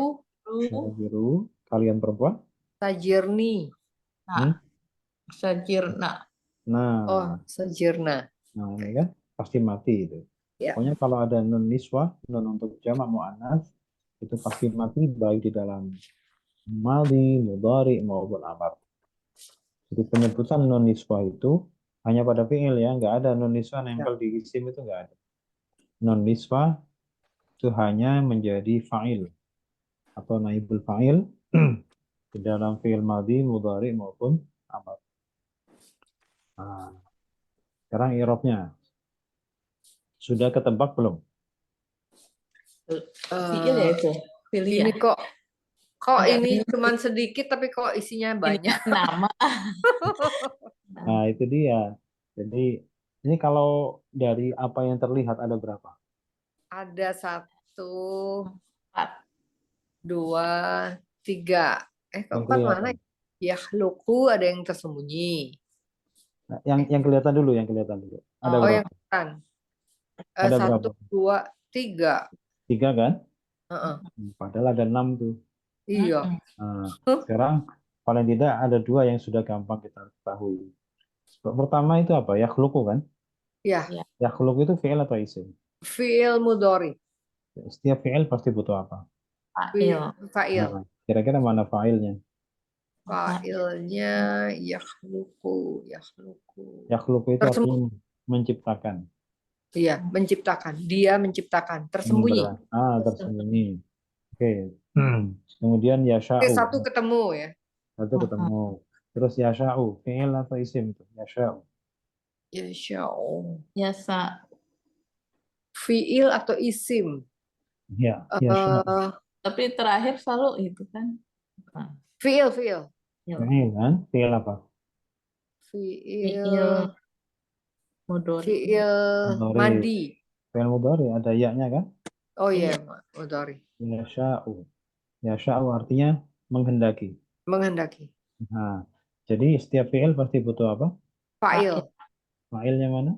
Syajiru. Kalian perempuan. Sajirni. Nah, sajirna. Oh, Nah, sajirna. ini kan pasti mati itu. Ya. Pokoknya kalau ada nun niswa, nun untuk jamak muannas itu pasti mati baik di dalam madhi, mudhari maupun amar. Jadi penyebutan nun niswa itu hanya pada fi'il ya, nggak ada nun niswa nempel di isim itu nggak ada. Nun niswa itu hanya menjadi fa'il atau naibul fa'il di dalam fi'il madhi, mudhari maupun amar. Nah, sekarang i'rabnya sudah ketebak belum? Fiil ya itu. Fiil ya. Ini kok Enggak, ini cuman sedikit tapi kok isinya ini banyak. kan nama. Nah, itu dia. Jadi ini kalau dari apa yang terlihat ada berapa? Ada 1, 4. 2, 3. Yang Keempat kelihatan. mana? Yakhluqu ada yang tersembunyi. Nah, yang kelihatan dulu, yang kelihatan dulu. Ada Oh, yang berapa? kan. Ada 1, berapa? 2, 3. 3 kan? Heeh. Padahal ada 6 tuh. Iya. Nah, sekarang paling tidak ada 2 yang sudah gampang kita ketahui. Pertama itu apa? Yakhluqu kan? Ya, Yakhluqu itu fi'il atau isim? fi'il mudhari. Setiap fi'il pasti butuh apa? Fa'il. Fa'il. Nah, kira-kira mana fa'ilnya? Fa'ilnya yakhluqu. Yakhluqu itu artinya menciptakan. Iya, menciptakan. Dia menciptakan. Tersembunyi. Tersembunyi. Oke. Kemudian Oke, yasha'u. satu ketemu ya. Satu ketemu. Terus yasha'u. Fi'il atau isim itu? Yasha'u. Yasha'u. Yasa. Fi'il atau isim? Ya, yasha'u. Tapi terakhir selalu itu kan. Fi'il. Fi'il kan? Fi'il apa? Fi'il mudhari. Fi'il Mudhari. madi. Fi'il mudhari ada ya-nya kan? Oh iya, mudhari. Yasha'u. Yasha'u artinya menghendaki. Menghendaki. Nah, jadi setiap fi'il pasti butuh apa? Fa'il. Fa'ilnya mana?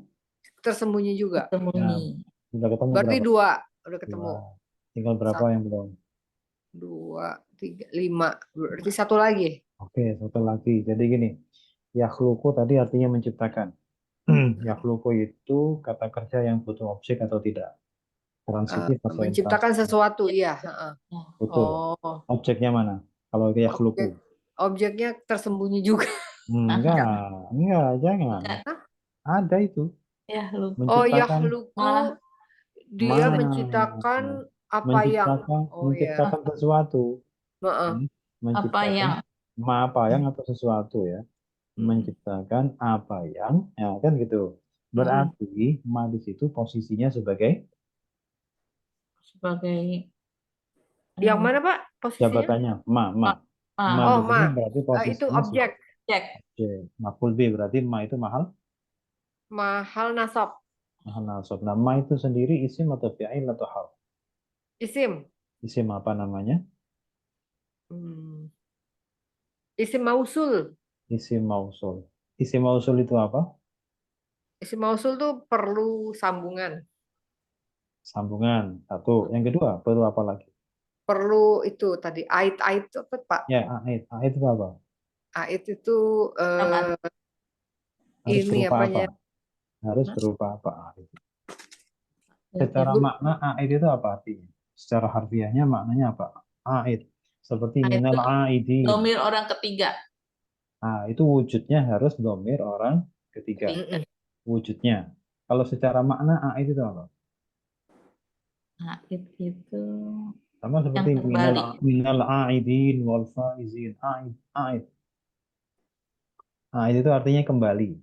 Tersembunyi juga. Tersembunyi. Sudah ketemu Berarti berapa? dua. Udah ketemu. Dua. Tinggal berapa yang belum? 2, 3, 5. Berarti satu lagi. Oke, satu lagi. Jadi gini, yakhluqu tadi artinya menciptakan. Yakhluqu itu kata kerja yang butuh objek atau tidak. Transitif atau Menciptakan intransitif. sesuatu, iya. Betul. Oh, Objeknya mana? Kalau yakhluqu. objeknya tersembunyi juga. Enggak, jangan. Ada itu. Ya, lu. Oh, Menciptakan, yakhluqu, dia Ma- menciptakan apa yang. Oh ya. menciptakan sesuatu. Heeh. Apa yang? Apa yang atau sesuatu ya. Menciptakan apa yang, ya kan gitu. Berarti ma di situ posisinya sebagai Yang mana, Pak? Posisinya? jabatannya ma Oh, di sini ma. berarti Itu posisinya objek. sebagai maf'ul bih, berarti ma itu mahal Mahal nasab. nasab. Nah, ma itu sendiri isim atau fi'il atau harf? Isim. Isim apa namanya? Isim mausul. Isim mausul. Isim mausul itu apa? Isim mausul tuh perlu sambungan. Sambungan. Satu. Yang kedua, perlu apa lagi? Perlu itu tadi ait apa, Pak? Ya, ait. Ait itu apa? Ait itu Harus ini berupa apa? apanya? Harus berupa apa? Ait. Secara makna ait itu apa artinya? Secara harfiahnya maknanya apa? Ait. Seperti minal aidin. Domir orang ketiga. Nah, itu wujudnya harus domir orang ketiga. Wujudnya. Kalau secara makna ait itu apa? Ait itu Sama seperti minal aidin wal faizin. Ait. Ait itu artinya kembali.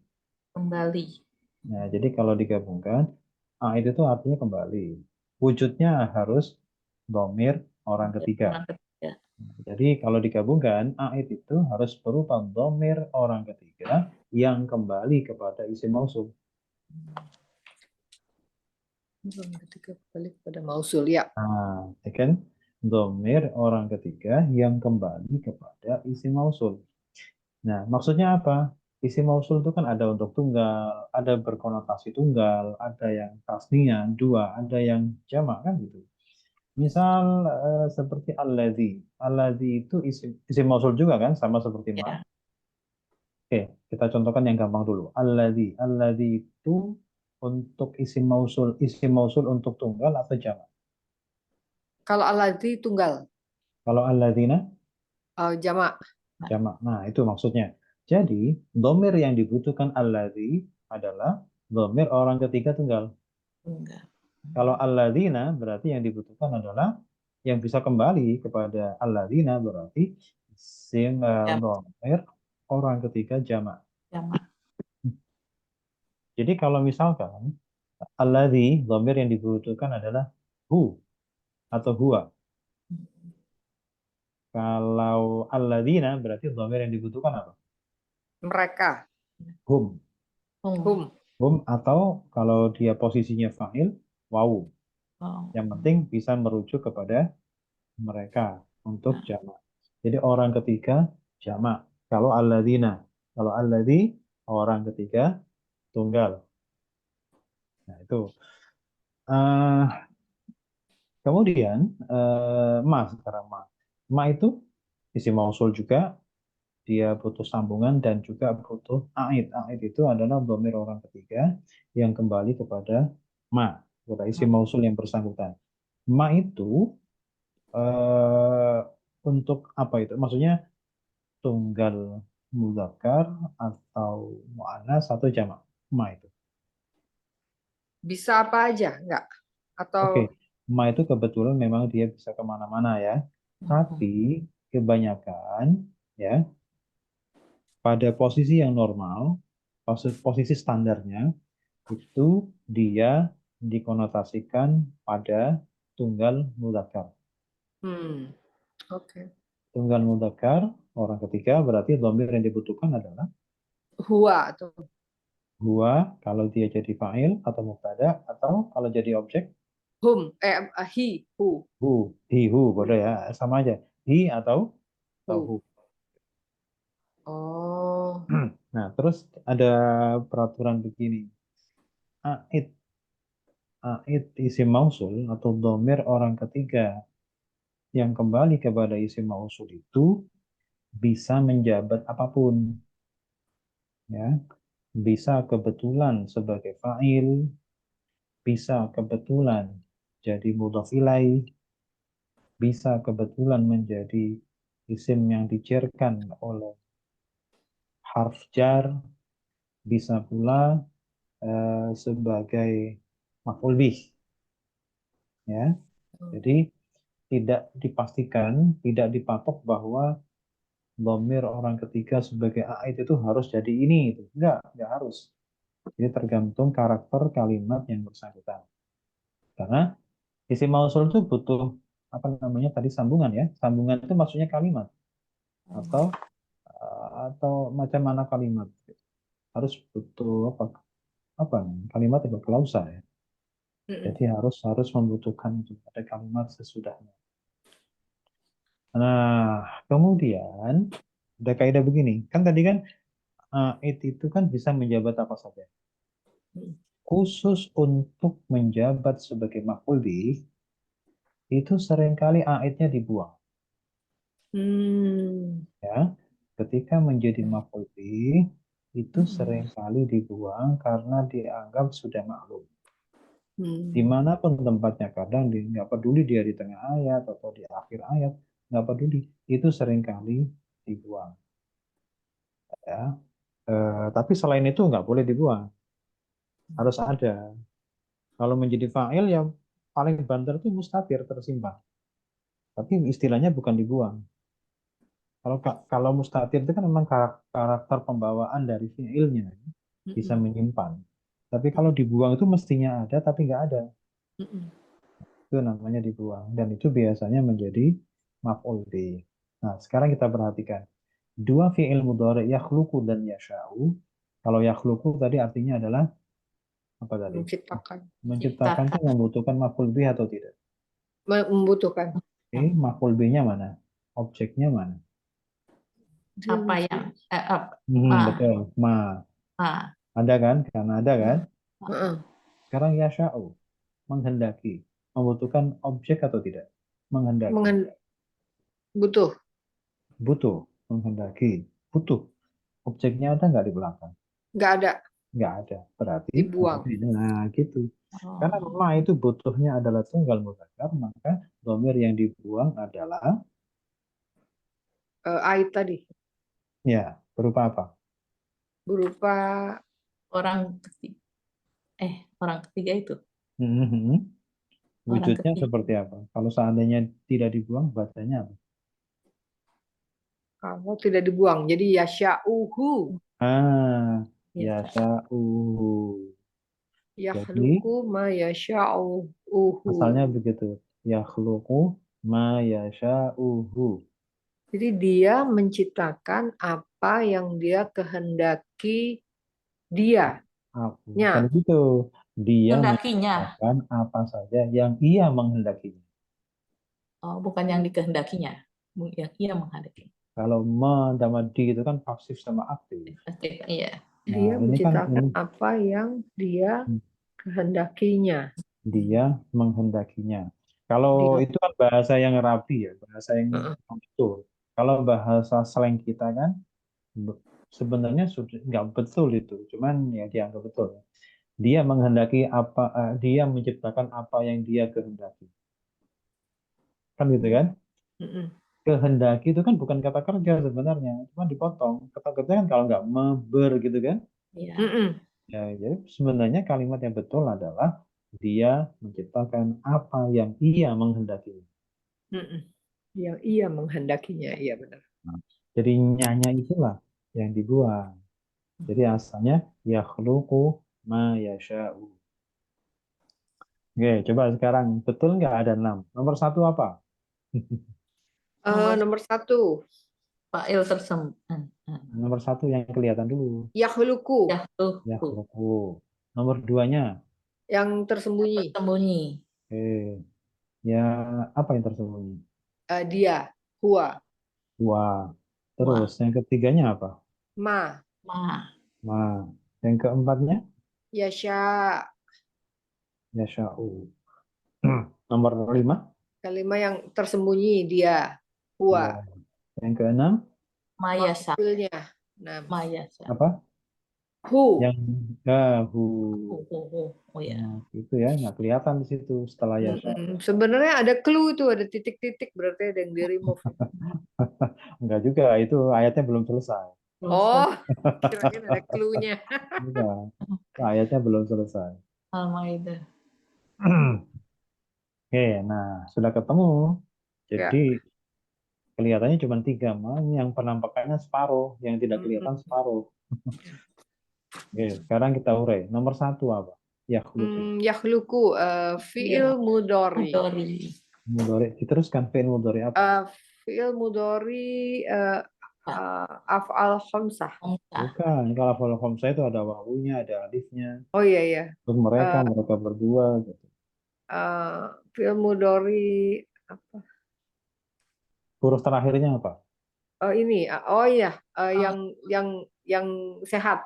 Kembali. Nah, jadi kalau digabungkan, ait itu artinya kembali. Wujudnya harus domir orang ketiga. Jadi kalau digabungkan, ait itu harus berupa domir orang ketiga yang kembali kepada isim mausul. Orang ketiga kembali kepada mausul, ya. Nah, ya kan? Domir orang ketiga yang kembali kepada isim mausul. Nah, maksudnya apa? Isim mausul itu kan ada untuk tunggal, ada berkonotasi tunggal, ada yang tasniah, dua, ada yang jamak kan gitu. Misal seperti alladzi. Alladzi itu isim mausul juga kan, sama seperti ma. Oke, kita contohkan yang gampang dulu. Alladzi. Alladzi itu untuk isim mausul untuk tunggal atau jamak? Kalau alladzi tunggal, Kalau alladzina jamak. jamak. Nah, itu maksudnya. Jadi, domir yang dibutuhkan alladzi adalah domir orang ketiga tunggal. Kalau alladzina berarti yang dibutuhkan adalah yang bisa kembali kepada alladzina berarti isim domir orang ketiga jamak. Jadi kalau misalkan alladzi domir yang dibutuhkan adalah hu atau huwa. Kalau alladzina berarti domir yang dibutuhkan apa? Mereka. Hum. Hum. Atau kalau dia posisinya fa'il, wawu. Yang penting bisa merujuk kepada mereka untuk jamak. Jadi orang ketiga jamak. Kalau alladzina. Kalau alladzi orang ketiga tunggal. Nah, itu. Kemudian ma sekarang ma. Ma itu isim mausul juga, dia butuh sambungan dan juga butuh ait. Ait itu adalah dhamir orang ketiga yang kembali kepada ma, kepada isim mausul yang bersangkutan. Ma itu untuk apa itu? Maksudnya tunggal mudzakkar atau muannas atau jamak? Ma itu. Bisa apa aja, enggak? Oke, Atau ma itu kebetulan memang dia bisa kemana-mana ya. Tapi kebanyakan ya pada posisi yang normal, posisi standarnya itu dia dikonotasikan pada tunggal mudzakkar. oke. Tunggal mudzakkar orang ketiga berarti dhamir yang dibutuhkan adalah Huwa atau huwa kalau dia jadi fa'il atau mubtada atau kalau jadi objek hum, he, who, hu, he, hu, bodoh ya, sama aja. He atau who. hu. Oh, Nah, terus ada peraturan begini. A'id, a'id isim mausul atau dhamir orang ketiga yang kembali kepada isim mausul itu bisa menjabat apapun, ya. Bisa kebetulan sebagai fa'il, bisa kebetulan jadi mudhaf ilaih, bisa kebetulan menjadi isim yang dijarkan oleh harf jar, bisa pula sebagai maf'ul bih, ya. Jadi tidak dipastikan, tidak dipatok bahwa dhamir orang ketiga sebagai a'id itu harus jadi ini itu. Enggak harus. Jadi tergantung karakter kalimat yang bersangkutan. Karena isim mausul itu butuh apa namanya tadi sambungan ya. Sambungan itu maksudnya kalimat atau macam mana kalimat. Harus butuh apa kalimat atau klausa ya. Jadi harus membutuhkan itu ada kalimat sesudahnya. Nah, kemudian ada kaidah begini. Kan tadi kan it itu kan bisa menjabat apa saja. Khusus untuk menjabat sebagai maf'ul bih, itu seringkali aidnya dibuang. Ya, ketika menjadi maf'ul bih, itu seringkali dibuang karena dianggap sudah maklum. Dimanapun tempatnya, kadang nggak peduli dia di tengah ayat atau di akhir ayat, nggak peduli, itu seringkali dibuang. Ya. Tapi selain itu nggak boleh dibuang, harus ada. Kalau menjadi fa'il yang paling banter itu mustatir tersimpan. Tapi istilahnya bukan dibuang. Kalau mustatir itu kan memang karakter pembawaan dari fi'ilnya bisa menyimpan. Tapi kalau dibuang itu mestinya ada tapi nggak ada. Itu namanya dibuang. Dan itu biasanya menjadi maf'ul bih. Nah, sekarang kita perhatikan. Dua fi'il mudhari yakhluqu dan yasha'u. Kalau yakhluqu tadi artinya adalah apa tadi? menciptakan, Menciptakan itu membutuhkan maf'ul bih atau tidak? membutuhkan. Oke, maf'ul bih-nya mana? Objeknya mana? Apa yang ma Betul. Ma. ma Ada kan? Karena ada kan? Heeh. Sekarang yasha'u. Menghendaki. Membutuhkan objek atau tidak? Menghendaki. Butuh, Butuh. Menghendaki. Butuh. Objeknya ada nggak di belakang? nggak ada, Nggak ada. Berarti dibuang. nah gitu. Karena ma itu butuhnya adalah tunggal mudzakkar, maka dhamir yang dibuang adalah Ait tadi ya berupa apa? berupa orang ketiga orang ketiga itu Mhm. orang Wujudnya ketiga seperti apa? Kalau seandainya tidak dibuang, bacanya apa? kalau tidak dibuang. Jadi yasya'uhu, ya Yasha'u. Jadi yakhluqu ma yasya'uhu. asalnya begitu. Yakhluqu ma yasha'uhu. Jadi dia menciptakan apa yang dia kehendaki Bukan dianya. begitu. Dia kehendakinya menciptakan apa saja yang ia menghendakinya. bukan yang dikehendakinya yang ia menghendaki. Kalau me sama di itu kan pasif sama aktif. Iya. Dia Nah, ini kan menciptakan ini apa yang dia kehendakinya. dia menghendakinya. Kalau Dia, itu kan bahasa yang rapi ya, bahasa yang Heeh. betul. Kalau bahasa slang kita kan sebenarnya sudah nggak betul itu, cuman ya dianggap betul. Dia menghendaki apa, dia menciptakan apa yang dia kehendaki. Kan gitu kan? Heeh. kehendaki itu kan bukan kata kerja sebenarnya, cuma dipotong. Kata kerja kan kalau nggak meber gitu kan. Iya. Mm-mm. Ya, jadi sebenarnya kalimat yang betul adalah dia menciptakan apa yang ia menghendaki. Mm-mm. Yang ia menghendakinya, iya benar. Nah, jadi nyanya itulah yang dibuang. Jadi asalnya yakhluqu ma yasha'u. Oke, coba sekarang betul nggak ada 6? Nomor satu apa? Nomor Nomor 1, fa'il tersebut. Nomor satu yang kelihatan dulu. yakhluqu, Yahluku. Yakhluqu. Nomor duanya. yang tersembunyi. Tersembunyi. Oke. Ya, apa yang tersembunyi? Dia, huwa, Wah. Wah. Terus yang ketiganya apa? ma, Ma. Nah, yang keempatnya? yasha, Yasha'u. Nomor 5? kalimat yang tersembunyi, dia, Ya. huwa, Yang keenam? Mayasa. maf'ulnya. Nah, Mayasa. Apa? hu. Yang dahu. Oh ya. Nah, itu ya, nggak kelihatan di situ setelah Yasha. Sebenarnya ada clue itu, ada titik-titik, berarti ada yang di remove. Enggak juga, itu ayatnya belum selesai. Oh, kirain ada clue-nya. Enggak, ayatnya belum selesai. Al-Maidah. Oke, nah sudah ketemu. Jadi Ya. kelihatannya cuma 3, malah yang penampakannya separuh, yang tidak kelihatan separuh. Oke, sekarang kita urai. Nomor 1 apa? Yakhluqu. Yakhluqu, fi'il Iya. mudhari. Mudori. Mudhari. Diteruskan fi'il mudhari apa? Fi'il mudhari, af'al khamsah. Ongkah. Bukan, kalau fi'il khamsah itu ada wawunya, ada alifnya. Oh iya iya. Untuk mereka, mereka berdua gitu. Fi'il mudhari apa? Huruf terakhirnya apa? Ini, oh iya, Ah, yang sehat.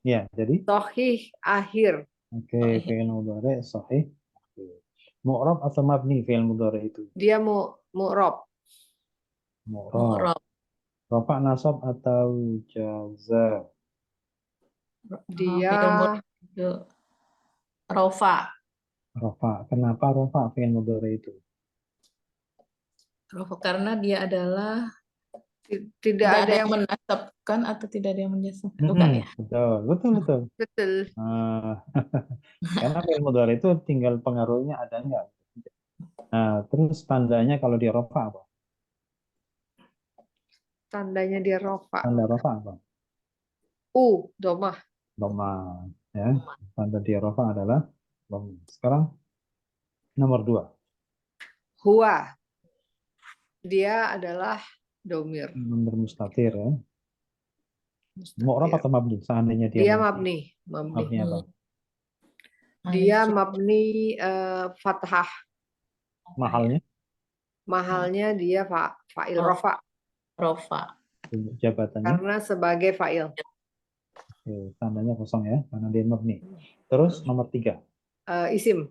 Ya, jadi Sahih akhir. oke, oh iya. fi'il mudhari sahih. Oke. Mu'rab atau mabni fi'il mudhari itu? Dia mu'rob. Mu'rab. Mu'rob. Rafa nasab atau jazam? Dia Fi'il mudhari itu rofa. Rafa. Kenapa rafa fi'il mudhari itu? Rofa karena dia adalah tidak tidak ada ada yang yang menasabkan atau tidak ada yang menjazmkan. Bukan ya? Betul, betul, betul. betul. Nah, karena fi'il mudhari itu tinggal pengaruhnya ada enggak. Nah, terus tandanya kalau di rafa apa? Tandanya dia rofa. Tanda rafa apa? Domah. Dhamma. Ya. Tanda di rafa adalah dhamma. Sekarang nomor 2. Huwa. Dia adalah domir. Nomor mustatir ya. Mu'rab Mustatir. atau mabni? Seandainya dia Dia mabni. mabni. Mabni. Mabni apa? Dia Alif. mabni fathah. Mahalnya? Mahalnya dia fa'il Rof- rofa. Rofa. Jabatannya? Karena sebagai fa'il. Oke, tandanya kosong ya, karena dia mabni. Terus nomor 3. Isim.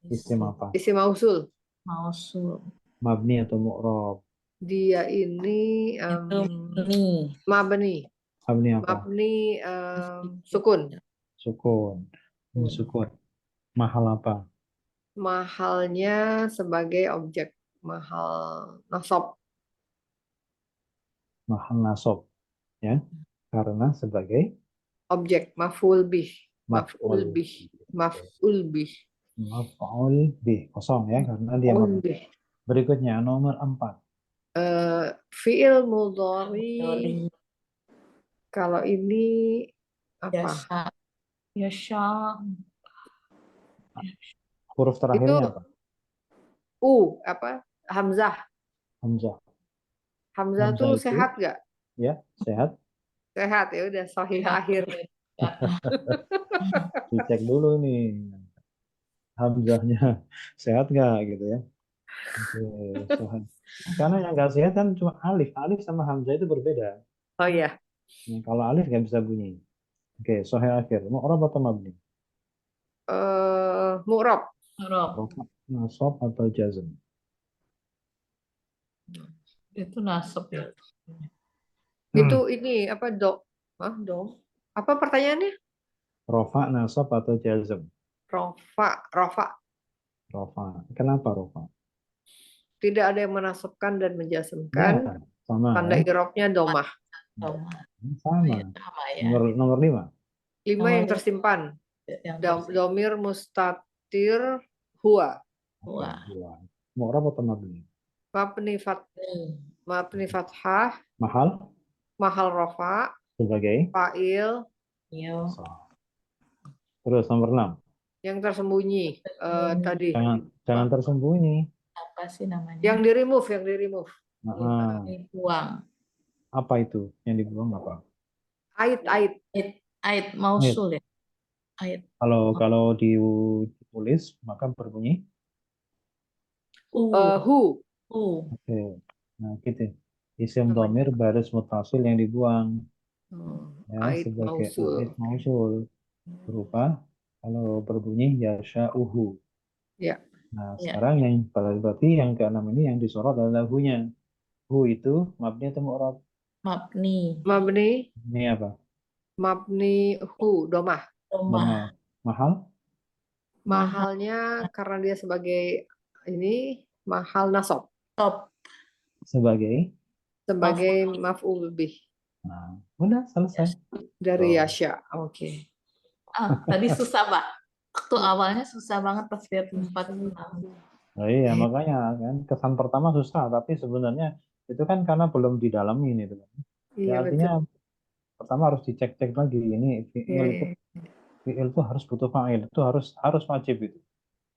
Isim apa? Isim mausul. Mausul. Mabni atau mu'rab? Dia ini Itu ini. mabni. Mabni apa? Mabni sukun. Sukun. Sukun. Mahal apa? Mahalnya sebagai objek. Mahal nasab. Mahal nasab. Ya, karena sebagai Objek. Maf'ul bih. Maf'ul maf'ul. bih. Maf'ul bih. Maf'ul bih. Kosong ya, karena dia Maf'ul mabni. bih. Berikutnya nomor 4. Fi'il mudhari. Mudori. Kalau ini apa? Yasha. Yasha. Huruf Itu terakhirnya apa? apa? Hamzah. Hamzah. Hamzah Hamzah tuh itu sehat gak? ya sehat. Sehat ya udah sahih Ya. akhir. Dicek dulu nih Hamzahnya sehat nggak gitu ya. Oke, sehat. Karena yang nggak sehat kan cuma alif. Alif sama hamzah itu berbeda. Oh iya. Nah, kalau alif nggak bisa bunyi. Oke, sohe akhir. Mu'rab atau mabni? Mu'rob. Rob. Rafa, nasab atau jazm? Itu nasab ya. Itu ini apa dom? Apa pertanyaannya? Rafa, nasab atau jazm? Rofa, rofa. Rafa. Kenapa rafa? Tidak ada yang menasabkan dan Ya, menjazmkan. sama Tanda ya. i'rabnya domah. Doma. Sama. Ya, sama ya. Nomor 5. 5 yang Nomor tersimpan. yang Domir mustatir huwa. Wah. Mu'rab atau mabni? Mabni fathah, Mahal mahal rofa, sebagai fa'il, Yo. sah. Terus nomor 6. yang tersembunyi tadi. Jangan tersembunyi. Apa sih namanya? Yang di remove, yang di remove. Nah, Buang. apa itu? Yang dibuang apa? Ait. Ait mausul ya. Ait. Kalau ditulis maka berbunyi Hu. oke. Nah, gitu. Isim dhamir baris mutasil yang dibuang ya Ait sebagai mausul. ait mausul berupa kalau berbunyi yasha'uhu. Ya. Nah, Ya. sekarang yang berarti yang ke-6 ini yang disorot adalah hu-nya. Hu itu mabni atau mu'rab? Mabni. Mabni, Ini apa? mabni hu, domah. Domah. Mahal? Mahalnya karena dia sebagai ini mahal nasab. Top. Sebagai? Sebagai maf'ul bih. Nah, udah selesai. Dari Oh. Yasha. Oke. Tadi susah, Pak. Waktu awalnya susah banget pas lihat 4. Oh iya, makanya kan kesan pertama susah, tapi sebenarnya itu kan karena belum didalamin itu kan. Iya, Ya artinya betul. pertama harus dicek-cek lagi ini Iya, fiil itu harus butuh fa'il, itu harus wajib itu.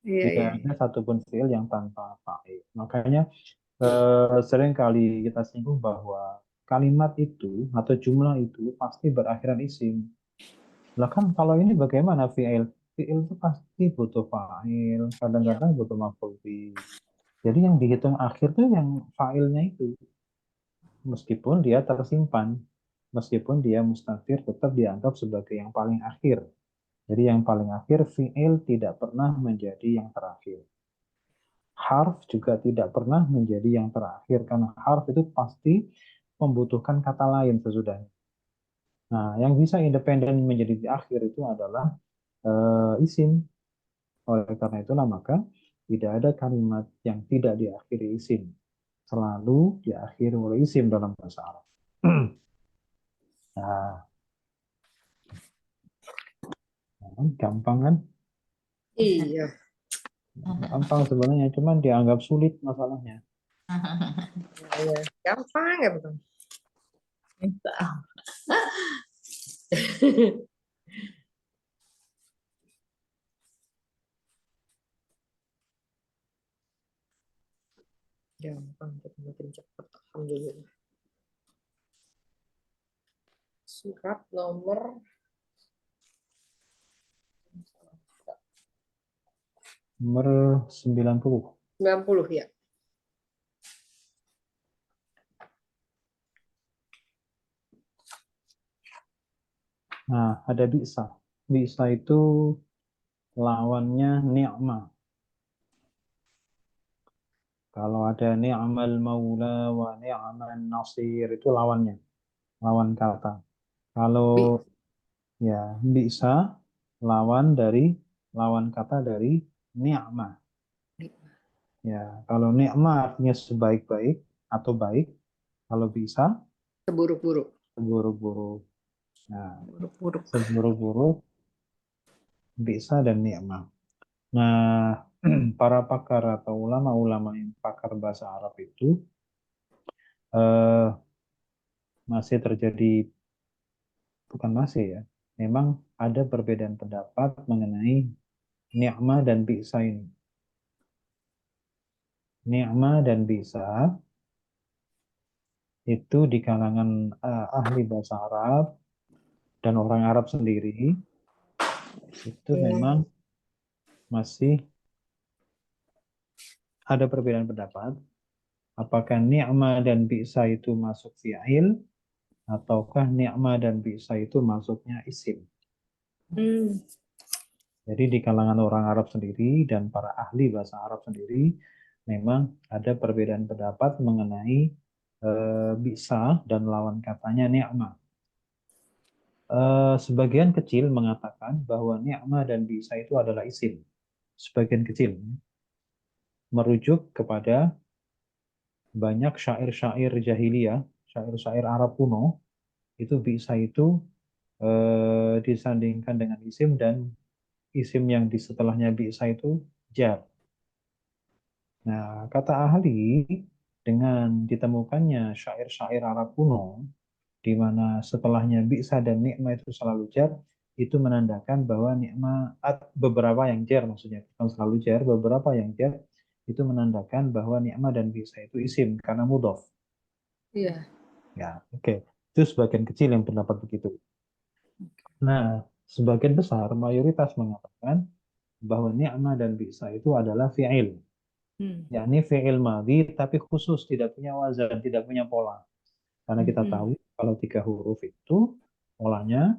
Tidak iya. ada satupun fiil yang tanpa fa'il. Makanya sering kali kita singgung bahwa kalimat itu atau jumlah itu pasti berakhiran isim. Lah kan kalau ini bagaimana fiil? Fiil itu pasti butuh fa'il, kadang-kadang butuh maf'ul bih. Jadi yang dihitung akhir tuh yang fa'ilnya itu. Meskipun dia tersimpan, meskipun dia mustatir tetap dianggap sebagai yang paling akhir. Jadi yang paling akhir fiil tidak pernah menjadi yang terakhir. Harf juga tidak pernah menjadi yang terakhir karena harf itu pasti membutuhkan kata lain sesudahnya. Nah, yang bisa independen menjadi di akhir itu adalah isim. Oleh karena itulah maka tidak ada kalimat yang tidak diakhiri isim. Selalu diakhiri oleh isim dalam bahasa Arab. Nah, gampang kan? Iya. Gampang sebenarnya, cuman dianggap sulit masalahnya. Iya. Gampang ya betul. Gampang, makin cepat. Alhamdulillah. Surat nomor Nomor 90. 90 ya. Nah, ada bisa. Bisa itu lawannya ni'mah. Kalau ada ni'mal maula wa ni'man nasir itu lawannya, lawan kata. Kalau ya bisa lawan kata dari ni'mah. Ya, kalau ni'mah artinya sebaik-baik atau baik, kalau bisa Seburuk-buruk. seburuk-buruk. Nah, Buruk-buruk. seburuk-buruk bisa dan ni'mah. Nah, para pakar atau ulama-ulama yang pakar bahasa Arab itu eh, masih terjadi, bukan masih ya, memang ada perbedaan pendapat mengenai ni'mah dan bi'sa ini. Ni'mah dan bi'sa itu di kalangan ahli bahasa Arab dan orang Arab sendiri itu memang masih ada perbedaan pendapat apakah ni'mah dan bi'sa itu masuk fi'il ataukah ni'mah dan bi'sa itu masuknya isim. Jadi di kalangan orang Arab sendiri dan para ahli bahasa Arab sendiri memang ada perbedaan pendapat mengenai bisa dan lawan katanya ni'mah. Sebagian kecil mengatakan bahwa ni'mah dan bisa itu adalah isim. Sebagian kecil merujuk kepada banyak syair-syair jahiliyah, syair-syair Arab kuno, itu bisa itu disandingkan dengan isim, dan isim yang di setelahnya bisa itu jar. Nah, kata ahli, dengan ditemukannya syair-syair Arab kuno, di mana setelahnya bisa dan nikma itu selalu jar, itu menandakan bahwa nikma beberapa yang jar, maksudnya bukan selalu jar, beberapa yang jar, itu menandakan bahwa nikma dan bisa itu isim karena mudhof. Iya. Ya, oke. Itu sebagian kecil yang pendapat begitu. Nah, sebagian besar mayoritas mengatakan bahwa ni'mah dan bisa itu adalah fi'il. Yakni fi'il madhi tapi khusus, tidak punya wazan, tidak punya pola. Karena kita tahu kalau 3 huruf itu polanya,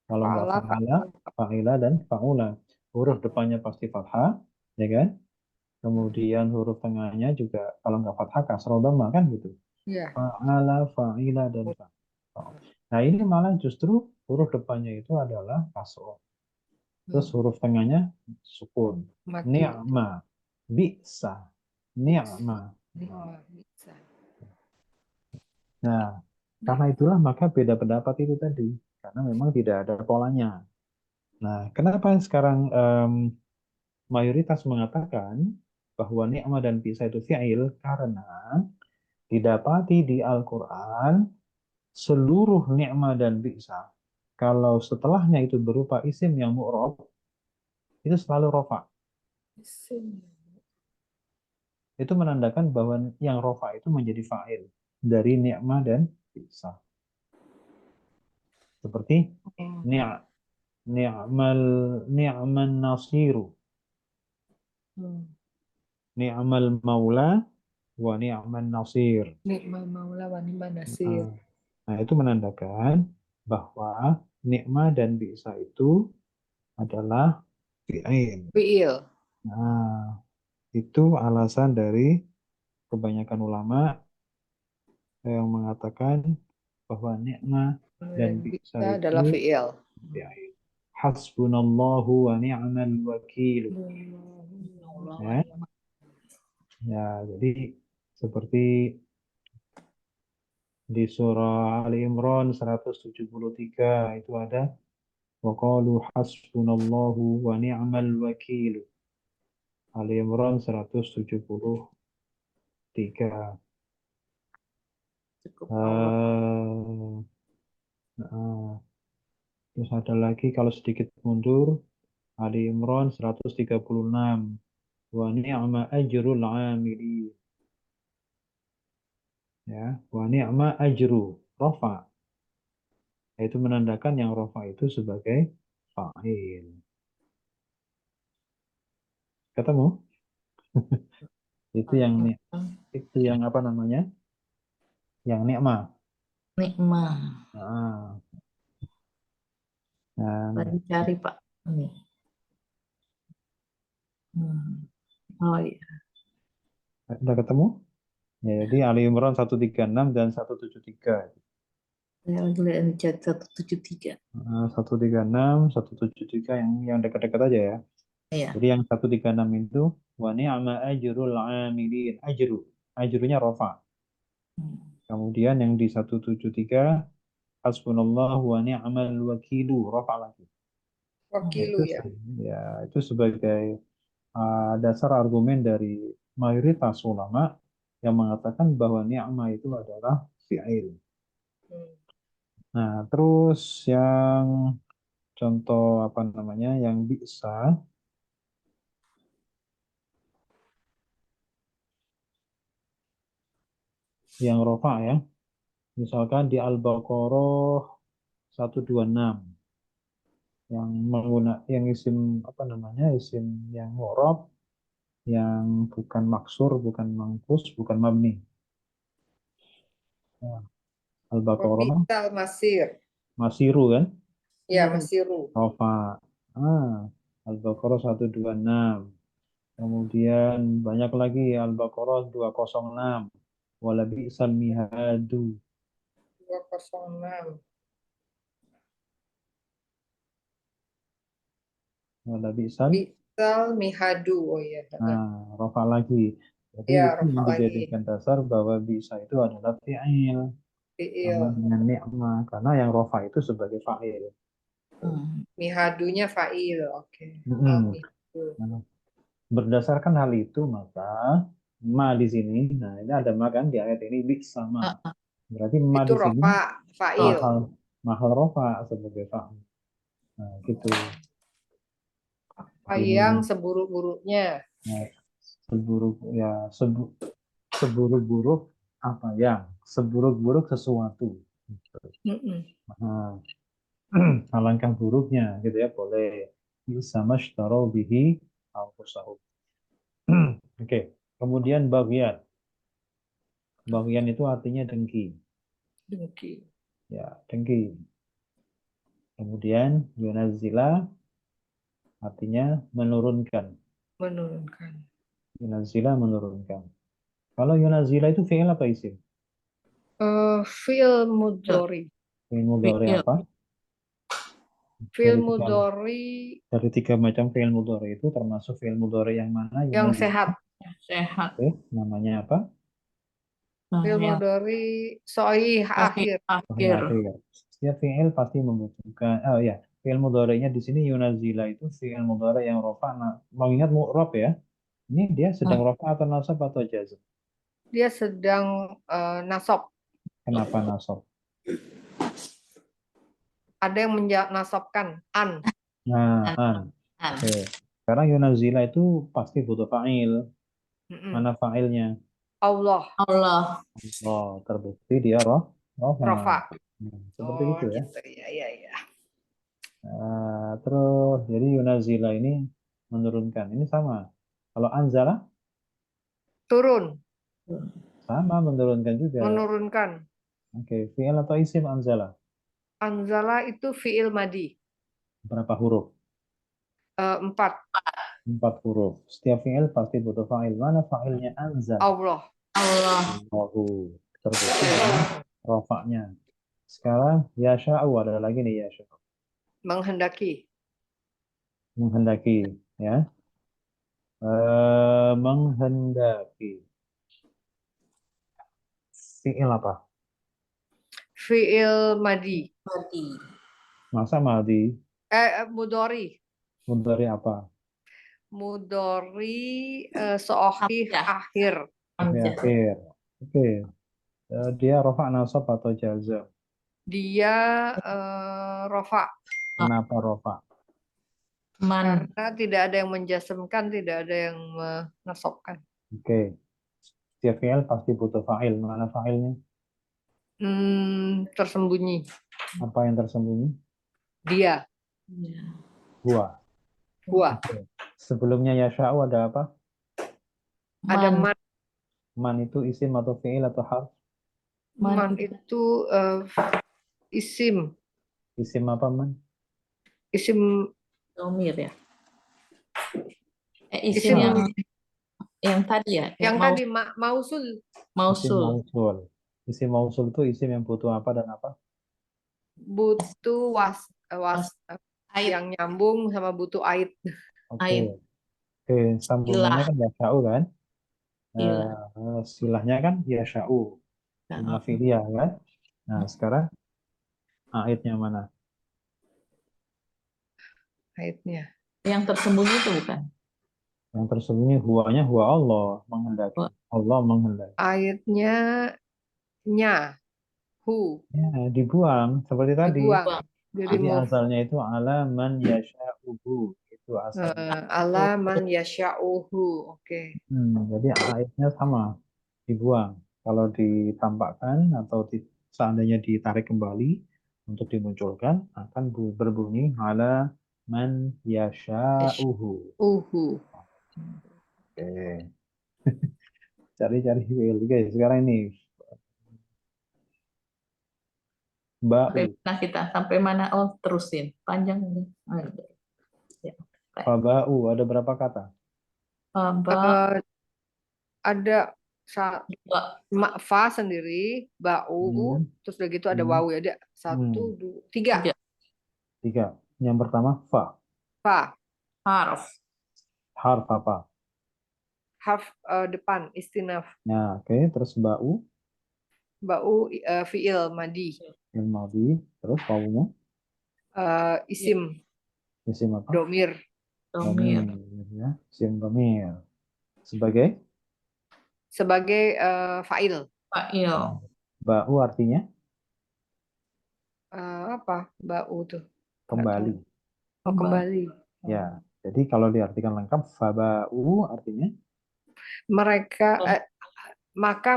kalau nggak Fa'ala, fa'ala, fa'ala. fa'ila, dan fa'ula. Huruf depannya pasti fathah, ya kan? Kemudian huruf tengahnya juga kalau nggak fathah kasroh dhamma kan gitu. Iya. Fa'ala, fa'ila, dan fa'ala. Nah, ini malah justru huruf depannya itu adalah kasroh. Terus huruf tengahnya sukun. Mati. Ni'ma, bisa, ni'ma. Nikmah, bisa. Nah, karena itulah maka beda pendapat itu tadi. Karena memang tidak ada polanya. Nah, kenapa sekarang mayoritas mengatakan bahwa ni'ma dan bisa itu fi'il? Karena didapati di Al-Quran seluruh ni'ma dan bisa, kalau setelahnya itu berupa isim yang mu'rob, itu selalu rofa. Isim. Itu menandakan bahwa yang rofa itu menjadi fa'il dari ni'ma dan bisa. Seperti ni'man nasiru, ni'mal maula, wa ni'man nasir. Nikmah maula wa ni'man nasir. Nah, nah, itu menandakan bahwa nikmah dan bisa itu adalah fi'il. Fi'il. Nah, itu alasan dari kebanyakan ulama yang mengatakan bahwa nikmah dan Dan bisa bisa adalah itu fi'il. fi'il. Hasbunallahu wa ni'mal wakil. Ya, ya, jadi seperti di surah Ali Imran 173 itu ada waqalu hasbunallahu wa ni'mal wakil. Ali Imran 173. Cukup Allah. Eh, terus ada lagi kalau sedikit mundur, Ali Imran 136. Wa ni'ma ajrul amili. Ya, wa ni'ma ajru. Rofa. Itu menandakan yang rofa itu sebagai fa'il. Ketemu? Itu yang itu yang apa namanya? Yang nikmah. Nikmah. Nah, nah, Lagi cari Pak. Nih. Oh iya. udah ketemu? Ya, jadi Ali Imran 136 dan 173. Saya lagi lihat di chat 173. 136, 173 yang dekat-dekat aja ya. Iya. Jadi yang 136 itu wa ni'ma ajrul amilin. Ajru. Ajrunya rofa. Kemudian yang di 173 hasbunallah wa ni'mal wakilu, rofa lagi. Wakilu Itu ya. ya itu sebagai dasar argumen dari mayoritas ulama yang mengatakan bahwa ni'mah itu adalah fi'il. Nah, terus yang contoh apa namanya yang bisa yang rofa ya. Misalkan di Al-Baqarah 126 yang yang isim apa namanya? Isim yang mu'rab, yang bukan maksur, bukan mangkus, bukan mabni. Nah, Al-Baqarah Wabital masir. masiru kan? Ya, masiru. Rofa. Ah, Al-Baqarah 126. Kemudian banyak lagi Al-Baqarah 206. Wala bi'sal mihadu. 206. Wala bi'sal. Bisal mihadu. Oh ya. Nah, rofa lagi. Jadi Ya, itu rofa yang lagi. dijadikan dasar bahwa bisa itu adalah fi'il Fiil. sama dengan ni'mah karena yang rofa itu sebagai fa'il. Mihadunya fa'il. Oke. Mm-mm. Mihadu. Nah, berdasarkan hal itu maka ma di sini, nah ini ada ma kan di ayat ini bi sama. Berarti ma Itu di sini rofa, fa'il. mahal mahal rofa sebagai fa'il. Nah, gitu. Apa yang Ini seburuk-buruknya. nah, seburuk ya seburuk-buruk apa yang seburuk-buruk sesuatu. Mm-mm. Nah, alangkah buruknya gitu ya boleh bisa mashtaraw bihi anfusahum. Oke, kemudian bagian. Bagian itu artinya dengki. Dengki. Ya, dengki. Kemudian yunazila artinya menurunkan. Menurunkan. Yunazila menurunkan. Kalau yunazila itu fi'il apa isim? Fi'il mudhari. Fi'il mudhari Fi'il. apa? Fi'il Dari tiga, mudhari dari tiga macam fi'il mudhari itu termasuk fi'il mudhari yang mana? yang Yunazila. sehat. Sehat. Oke, namanya apa? Nah, Fi'il yang mudhari sahih terakhir akhir. Sahih akhir. akhir. Setiap fi'il pasti membutuhkan. Oh ya, fi'il mudhari'nya di sini yunazila itu fi'il mudhari yang rofa. Nah, mengingat mu'rab ya. Ini dia sedang rofa atau nasab atau jazm? Dia sedang nasab. Kenapa nasab? Ada yang nasabkan an. Nah, an. Oke. Sekarang yunazila itu pasti butuh fa'il. Mm-mm. Mana fa'ilnya? Allah Allah. Oh, terbukti dia rofa. rofa. Seperti Oh itu ya. gitu ya ya ya. Terus jadi yunazila ini menurunkan. Ini sama. Kalau anzala Turun, sama menurunkan juga. menurunkan. Oke, fi'il atau isim anzala? Anzala itu fi'il madi. Berapa huruf? 4. 4 huruf. Setiap fi'il pasti butuh fa'il. Mana fa'ilnya anzala? Allah. Allah. Allahu. Terbukti dengan rofaknya. Sekarang yasha'u ada lagi nih yasha'u. Menghendaki. Menghendaki. Ya. Menghendaki. Fi'il apa? Fi'il madi. Mati. Masa madi? Mudori. Mudhari apa? Mudori sahih Hamzah. akhir. Hamzah. Akhir. Oke. Dia rofa nasab atau jazam? Dia rofa. Kenapa rofa? Man. Karena tidak ada yang menjasemkan, tidak ada yang menasabkan. Oke. Setiap fi'il pasti butuh fa'il. Mana fa'ilnya? Tersembunyi. Apa yang tersembunyi? Dia. Ya. Huwa. Gua. Oke. Sebelumnya yasha'u ada apa? Ada Man. man. Man itu isim atau fi'il atau harf? Man itu isim. Isim apa man? Isim Domir ya. Isim isim yang tadi ya. yang mau tadi mausul. Isim mausul. mausul. Isim mausul itu isim yang butuh apa dan apa? Butuh Ait. yang nyambung sama butuh ait. Oke. Ait. Oke, sambungannya Ilah. kan yasha'u kan? Ilah. Silahnya kan yasha'u. Jumlah fi'liyah kan? Nah, sekarang aitnya mana? Aitnya. Yang tersembunyi itu bukan. Yang tersembunyi huwanya huwa Allah menghendaki. Allah menghendaki. Aitnya nya hu Ya, dibuang seperti tadi. dibuang. Jadi Remove. asalnya itu ala man yasha'uhu. Itu asalnya. Ala man yasha'uhu. Oke. Jadi aitnya sama, dibuang. Kalau ditampakkan atau seandainya ditarik kembali untuk dimunculkan akan berbunyi ala man yasha'uhu. Uhu. Oke. Cari-cari WL guys. Sekarang ini Sampai ba'u. mana kita? Sampai mana? Oh, terusin. Panjang ini. Ya. Faba'u ada berapa kata? Ba, Ada dua. fa sendiri, ba'u, Hmm, terus udah gitu ada hmm, wawu ya. Ada 1, hmm. 2, 3. 3. 3. Yang pertama fa. Fa. Harf. Harf apa? harf depan istinaf. Ya, oke. Terus ba'u, Ba'u fiil madi. fi'il madhi. Terus wawunya, Isim isim apa? domir. Domir. Ya, isim domir. Sebagai Sebagai fa'il. Fa'il. ba'u artinya Apa ba'u tuh? Nggak tahu. kembali. Oh, kembali. Ya, jadi kalau diartikan lengkap, faba'u artinya Maka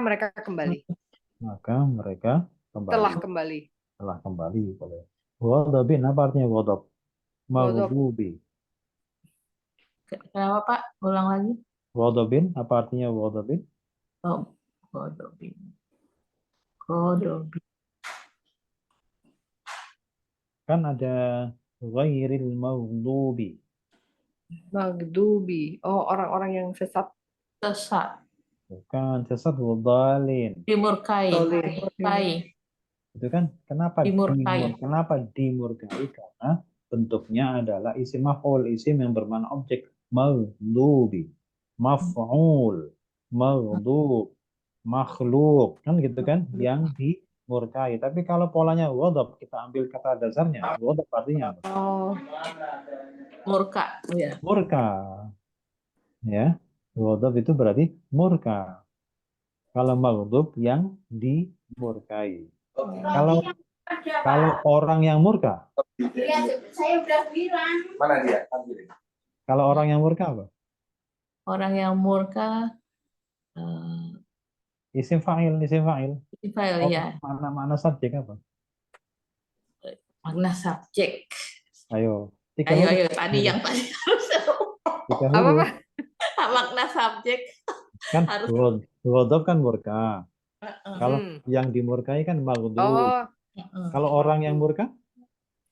mereka kembali. maka mereka Telah kembali. kembali. Telah kembali. Boleh. Ghadabin, apa artinya ghadab? Ghadab. Maghdubi. Kenapa Pak? Ulang lagi. Ghadabin, apa artinya ghadabin? Oh, Godobin. Godobin. Kan ada ghairil maghdubi. Maghdubi. Oh, orang-orang yang sesat. Sesat. Bukan sesat, wadhalin. Dimurkai. Dolim. Dimurkai. Itu kan Dimurkai. kenapa dimurkai? Karena bentuknya adalah isim maf'ul, isim yang bermakna objek. Maghdubi, maf'ul, maghdub, makhluk, kan gitu kan, yang dimurkai. Tapi kalau polanya ghadab, kita ambil kata dasarnya, ghadab artinya apa? Oh, Murka. Ya. Murka, ya. Ghadab itu berarti murka. Kalau maghdub yang dimurkai. Kalau orang yang murka, Saya udah bilang. Mana dia? Ambil. kalau orang yang murka apa? Orang yang murka. eh, Isim fa'il, isim fa'il. File Oh, ya. mana subjek apa? Makna subjek. Ayo, tiga Ayo, huruf. ayo. Tadi yang tadi harus Tiga apa, huruf. Pak? makna subjek Kan harus. ghadab kan murka. Kalau Hmm. yang dimurkai kan maghdub. Oh, Kalau orang yang murka?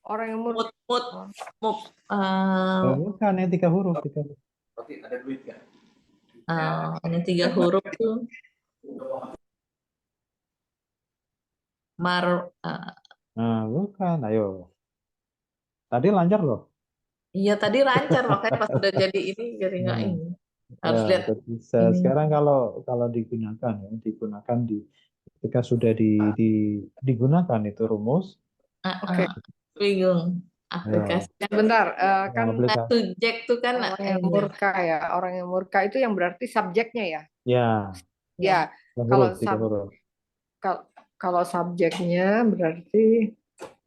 orang yang Mut, mut. mut, Bukan, yang tiga huruf. Berarti ada duit kan? yang 3 huruf tuh Nah, bukan. Ayo. Tadi lancar loh. iya tadi lancar makanya pas udah jadi ini jadi nggak Nah, ini harus ya, lihat jadi ini. sekarang kalau digunakan ya, digunakan ketika sudah digunakan itu rumus. Oke. Bingung Ya, aplikasikan Sebentar, kan aplikasi. subjek tuh kan orang yang ini. murka ya. Orang yang murka itu yang berarti subjeknya ya. Ya, Ya, tiga kalau huruf, tiga huruf. kalau subjeknya berarti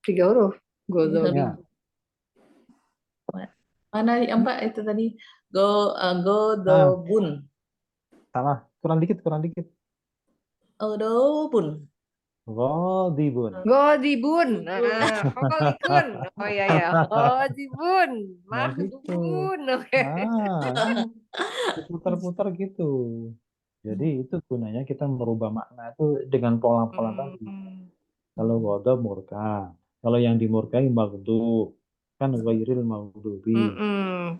3 huruf. Ghadab. Ya, Mana Mbak itu tadi godobun. salah. Kurang dikit, kurang dikit. Godobun. Ghadibun. Godibun. Holikun. Oh iya ya. Godibun. Nah, gitu. Mahdubun. Oke. Kan diputar-putar gitu. Jadi itu gunanya kita merubah makna itu dengan pola-pola tadi. Kalau ghadab murka. Kalau yang dimurkai maghdub. Kan ghairil maghdubi.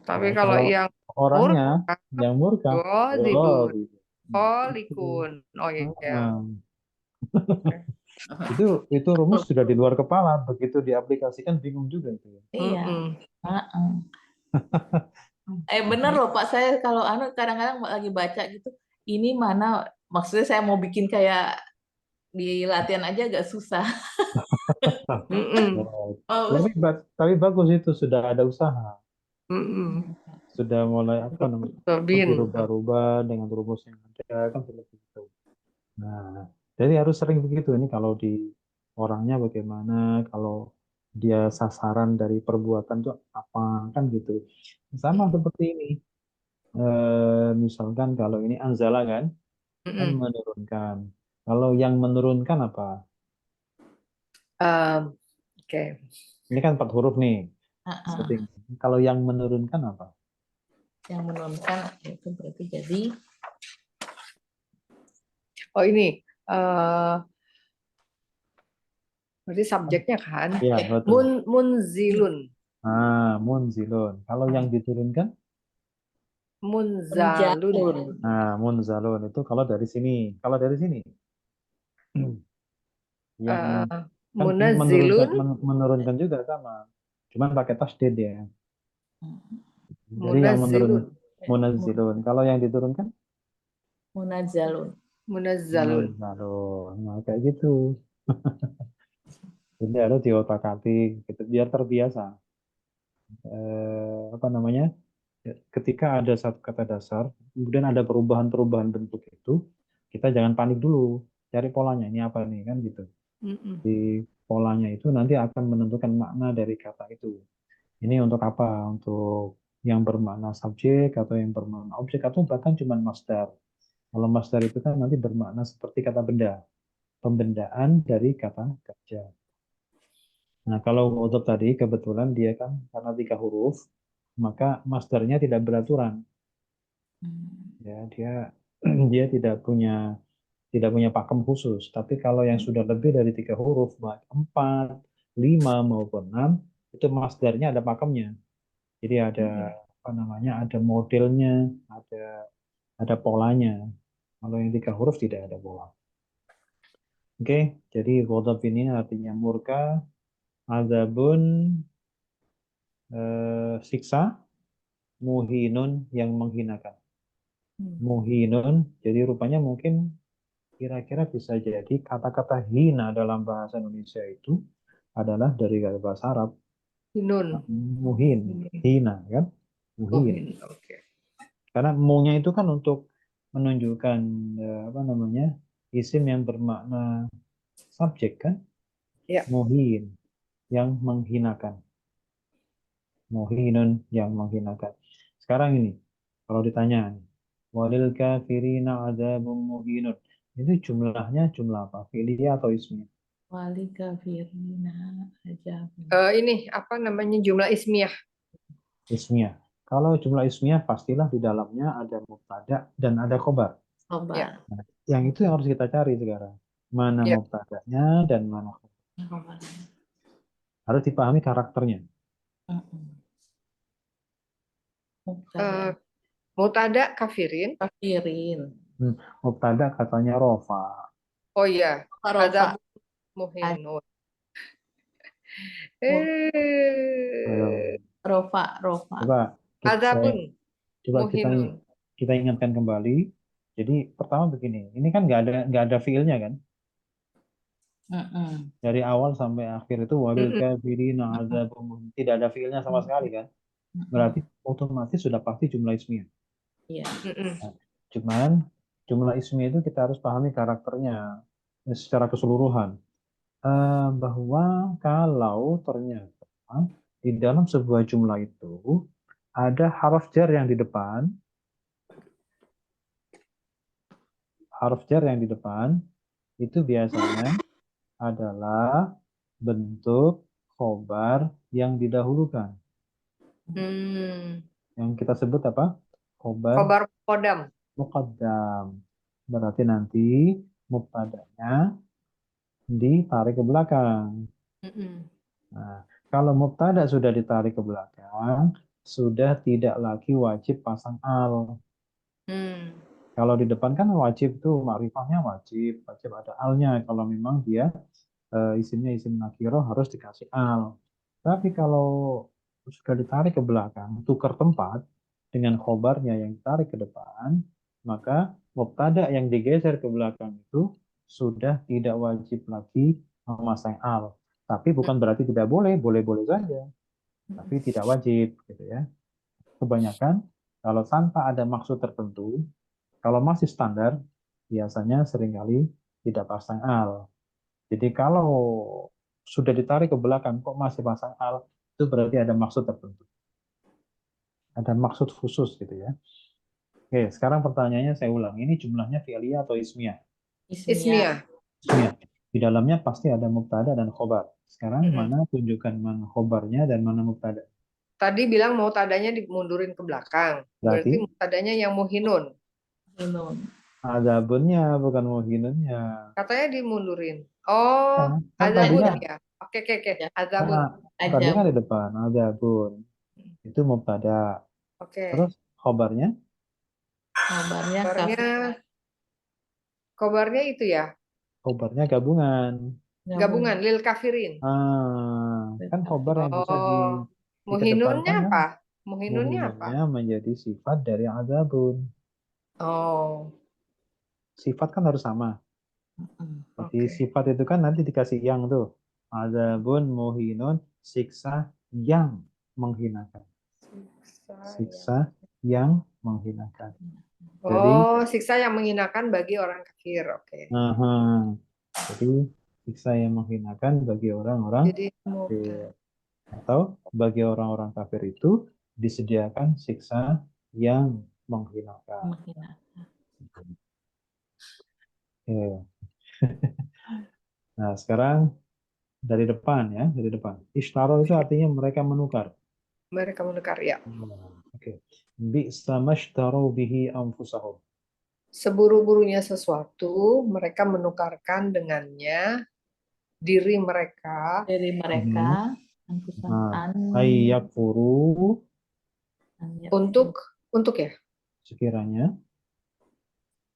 Tapi Nah, kalau kalau yang orangnya murka, yang murka, Godibun. ghadib. Holikun. Oh iya. Nah, itu rumus sudah di luar kepala, begitu diaplikasikan bingung juga itu. Iya. Bener loh Pak, saya kalau kadang-kadang lagi baca gitu, ini mana maksudnya saya mau bikin kayak di latihan aja agak susah. Tapi bagus itu sudah ada usaha, sudah mulai apa namanya berubah-ubah dengan rumus yang ada kan seperti itu. Nah, jadi harus sering begitu ini kalau di orangnya bagaimana, kalau dia sasaran dari perbuatan itu apa kan gitu. Sama seperti ini. Misalkan kalau ini anzala kan menurunkan. Kalau yang menurunkan apa? Oke. Ini kan 4 huruf nih. Kalau yang menurunkan apa? Yang menurunkan itu berarti jadi ini berarti subjeknya kan? Iya, betul. Munzilun. Munzilun. Kalau yang diturunkan? Munzalun. Munzalun itu kalau dari sini. Kalau dari sini? Yang Munazzilun. menurunkan juga sama. Cuman pakai tasdid ya. Jadi yang Munazzilun. munazzilun. Kalau yang diturunkan? Munazzalun. Munazzalun. Nah, kayak gitu. Jadi harus diotak-atik gitu, biar terbiasa. Apa namanya? Ketika ada satu kata dasar, kemudian ada perubahan-perubahan bentuk itu, kita jangan panik dulu, cari polanya ini apa nih kan gitu. Mm-mm. Di polanya itu nanti akan menentukan makna dari kata itu. Ini untuk apa? Untuk yang bermakna subjek atau yang bermakna objek atau bahkan cuma masdar. Kalau masdar itu kan nanti bermakna seperti kata benda, pembendaan dari kata kerja. Nah, kalau untuk tadi kebetulan dia kan karena 3 huruf, maka masdarnya tidak beraturan. Ya, dia dia tidak punya pakem khusus. Tapi kalau yang sudah lebih dari 3 huruf, baik 4, 5 maupun 6, itu masdarnya ada pakemnya. Jadi ada apa namanya, ada modelnya, ada polanya. Kalau yang 3 huruf tidak ada pola. Oke, jadi ghadab ini artinya murka, azabun siksa, muhinun yang menghinakan. Muhinun, jadi rupanya mungkin kira-kira bisa jadi kata-kata hina dalam bahasa Indonesia itu adalah dari bahasa Arab. Hinun. Muhin, hina kan? Oh, Muhin. hin. Oke. Karena mu-nya itu kan untuk menunjukkan apa namanya, isim yang bermakna subjek kan? Ya. Muhin, yang menghinakan. Muhinun, yang menghinakan. Sekarang ini, kalau ditanya, walil kafirina adzabun muhinun. Itu jumlahnya jumlah apa? Fi'liyah atau ismiyah? Wali kafirina ajab. Ini apa namanya jumlah ismiyah? Ismiyah. Kalau jumlah ismiyah pastilah di dalamnya ada mubtada dan ada khobar. Khobar. Ya. Nah, yang itu yang harus kita cari sekarang. Mana Ya. mubtadanya dan mana khobar. Khobar. Harus dipahami karakternya. Mubtada. Mutada kafirin. Kafirin. Mubtada katanya rofa. Oh iya, Rofa. azab muhinun. Rofa. Coba Azabun coba muhinun. kita ingatkan kembali. Jadi pertama begini, ini kan nggak ada fiilnya kan? Dari awal sampai akhir itu walil kafirina adzabun muhin. Tidak ada fiilnya sama sekali kan? Berarti otomatis sudah pasti jumlah ismiyah. Iya. Nah, cuman jumlah ismiyah itu kita harus pahami karakternya secara keseluruhan. Bahwa kalau ternyata di dalam sebuah jumlah itu ada huruf jar yang di depan, itu biasanya adalah bentuk khobar yang didahulukan. Yang kita sebut apa? Khobar Kodam. muqaddam. Berarti nanti mubtadanya ditarik ke belakang. Nah, kalau mubtada sudah ditarik ke belakang, sudah tidak lagi wajib pasang al. Kalau di depan kan wajib tuh, makrifahnya wajib ada alnya. Kalau memang dia isimnya isim nakiro harus dikasih al. Tapi kalau sudah ditarik ke belakang, tukar tempat dengan khobarnya yang ditarik ke depan, maka mubtada yang digeser ke belakang itu sudah tidak wajib lagi memasang al. Tapi bukan berarti tidak boleh, boleh-boleh saja. Tapi tidak wajib, gitu ya. Kebanyakan kalau tanpa ada maksud tertentu, kalau masih standar, biasanya seringkali tidak pasang al. Jadi kalau sudah ditarik ke belakang kok masih pasang al, itu berarti ada maksud tertentu. Ada maksud khusus gitu ya. Oke, sekarang pertanyaannya saya ulang. Ini jumlahnya fi'liyah atau ismiyah? Ismiyah. Ismiyah. Di dalamnya pasti ada mubtada dan khobar. Sekarang mana tunjukkan mana khobarnya dan mana mubtada? Tadi bilang mau tadanya dimundurin ke belakang. Berarti mubtadanya yang muhinun. Azabunnya bukan muhinunnya. Katanya dimundurin. Oh, kan azabun tadinya, ya. Oke. Azabun. tadi kan di depan azabun. Itu mubtada. Oke. Terus khobarnya? Khobarnya itu ya. Khobarnya gabungan. Gabungan lil kafirin. Kan khobar yang bisa muhinunnya dikedepankan apa? Muhinunnya menjadi sifat dari azabun. Oh. Sifat kan harus sama. Jadi Oke. sifat itu kan nanti dikasih yang tuh. Adzabun muhinun, siksa yang menghinakan. Siksa yang menghinakan. Jadi, Oh, siksa yang menghinakan bagi orang kafir. Oke. jadi siksa yang menghinakan bagi orang-orang Jadi kafir. Atau bagi orang-orang kafir itu disediakan siksa yang menghinakan. Oke. Nah, sekarang dari depan ya, dari depan. Ishtaro itu artinya mereka menukar. mereka menukar ya. Oke. Bi'sa mashtaro bihi anfusahum. Seburu-burunya sesuatu, mereka menukarkan dengannya diri mereka Dari Mhm. mereka, Nah, ayyakfuru untuk ya, sekiranya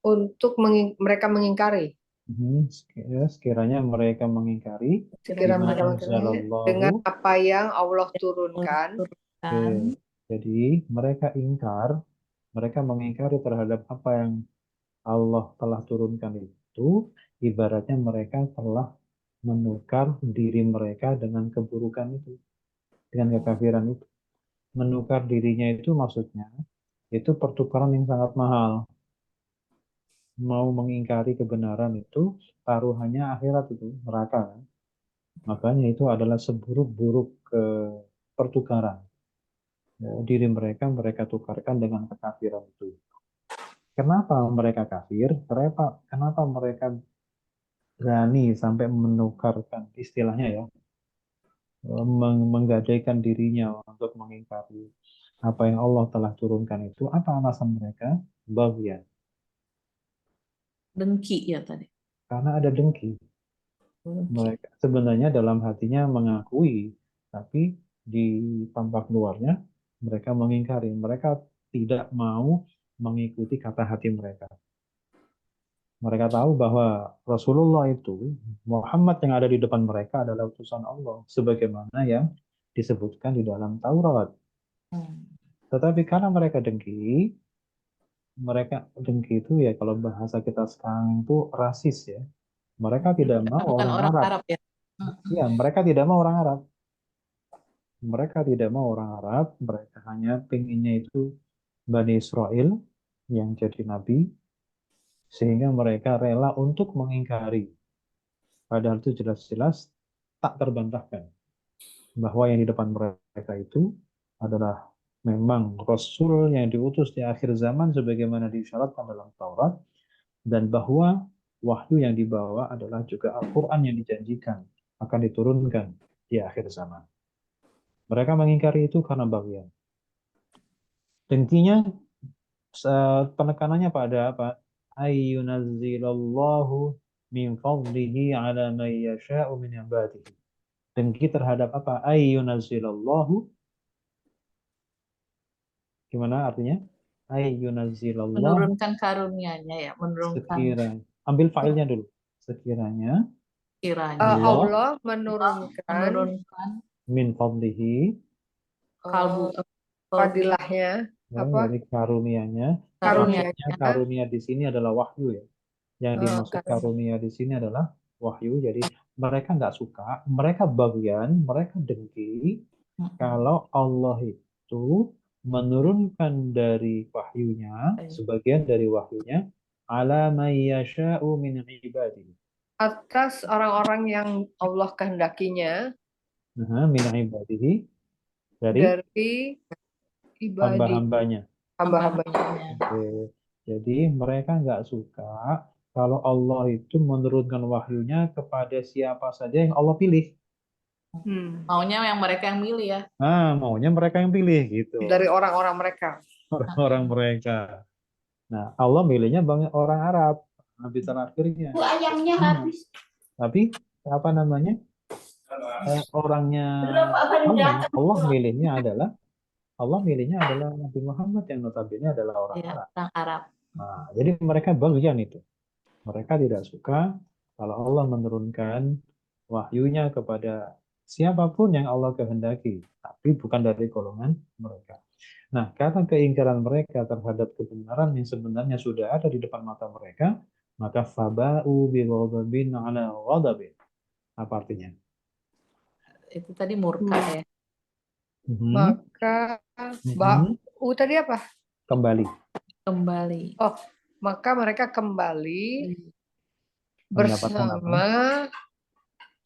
untuk mereka mengingkari. sekiranya mereka mengingkari Sekiranya bima mereka mengingkari dengan anzalallahu. apa yang Allah turunkan. Oke. Jadi mereka mengingkari terhadap apa yang Allah telah turunkan itu, ibaratnya mereka telah menukar diri mereka dengan keburukan itu, dengan kekafiran itu. Menukar dirinya itu maksudnya, itu pertukaran yang sangat mahal. Mau mengingkari kebenaran itu, taruhannya akhirat itu, neraka kan. Makanya itu adalah seburuk-buruk pertukaran. Ya, diri mereka tukarkan dengan kekafiran itu. Kenapa mereka kafir? Kenapa mereka berani sampai menukarkan istilahnya ya, menggadaikan dirinya untuk mengingkari apa yang Allah telah turunkan itu? Apa alasan mereka? Bagian. Dengki ya tadi. Karena ada dengki. Dengki. Mereka sebenarnya dalam hatinya mengakui, tapi di tampak luarnya mereka mengingkari. Mereka tidak mau mengikuti kata hati mereka. Mereka tahu bahwa Rasulullah itu, Muhammad yang ada di depan mereka adalah utusan Allah, sebagaimana yang disebutkan di dalam Taurat. Tetapi karena mereka dengki itu ya kalau bahasa kita sekarang itu rasis ya. Mereka tidak Karena mau bukan orang orang Arab. Arab ya. Ya, mereka tidak mau orang Arab. Mereka tidak mau orang Arab, mereka hanya pengennya itu Bani Israel yang jadi nabi, sehingga mereka rela untuk mengingkari. Padahal itu jelas-jelas tak terbantahkan bahwa yang di depan mereka itu adalah memang Rasul yang diutus di akhir zaman sebagaimana disyaratkan dalam Taurat, dan bahwa wahyu yang dibawa adalah juga Al-Quran yang dijanjikan akan diturunkan di akhir zaman. Mereka mengingkari itu karena bagian. Dengkinya penekanannya pada apa? Ayyunazzilallahu min fadlihi ala man yasha'u min ibadihi. Dengki terhadap apa? Ayyunazzilallahu. Gimana artinya? Ayyunazzilallahu Menurunkan karunia-Nya ya, menurunkan sekiranya. Ambil failnya dulu. Sekiranya kiranya Allah Allah menurunkan min fadlihi kalbu fadilahnya, dari karunia-Nya. karunia Maksudnya karunia di sini adalah wahyu ya. Yang dimaksud karunia di sini adalah wahyu. Jadi mereka nggak suka, mereka bagian, mereka dengki kalau Allah itu menurunkan dari wahyunya, sebagian dari wahyunya, ala may yasha'u min ibadihi. Atas orang-orang yang Allah kehendakinya Min ibadihi, dari ibadi hamba-hambanya. hamba-hambanya. Oke. Jadi mereka nggak suka kalau Allah itu menurunkan wahyunya kepada siapa saja yang Allah pilih. Maunya yang mereka yang milih ya. Nah, maunya mereka yang pilih gitu. Dari orang-orang mereka. Orang-orang mereka. Nah, Allah milihnya banyak orang Arab. Nabi terakhirnya. Ayamnya habis. Tapi apa namanya? Orangnya Allah milihnya adalah Nabi Muhammad yang notabene adalah orang Ya, Arab. orang Arab. Nah, jadi mereka bagian itu. Mereka tidak suka kalau Allah menurunkan wahyunya kepada siapapun yang Allah kehendaki, tapi bukan dari golongan mereka. Nah, karena keingkaran mereka terhadap kebenaran yang sebenarnya sudah ada di depan mata mereka, Maka faba'u bighadabin ala ghadabin. Apa artinya? Itu tadi murka ya. Mhm. Maka Mhm. tadi apa? Kembali. Kembali. Oh, maka mereka kembali Mendapatkan apa? bersama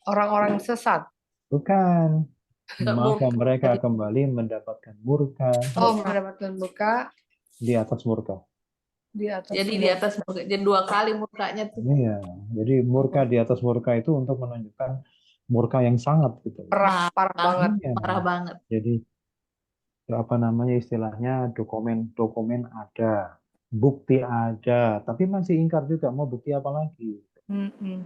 orang-orang sesat. Bukan. Maka Murka mereka tadi. kembali mendapatkan murka Oh, mendapatkan muka di atas murka. di atas Jadi di atas murka. Jadi 2 kali murkanya tuh. Iya. Jadi murka di atas murka itu untuk menunjukkan murka yang sangat gitu. parah banget. Iya. Parah banget. Jadi apa namanya istilahnya dokumen ada, bukti ada, tapi masih ingkar juga mau bukti apa lagi? Mm-mm.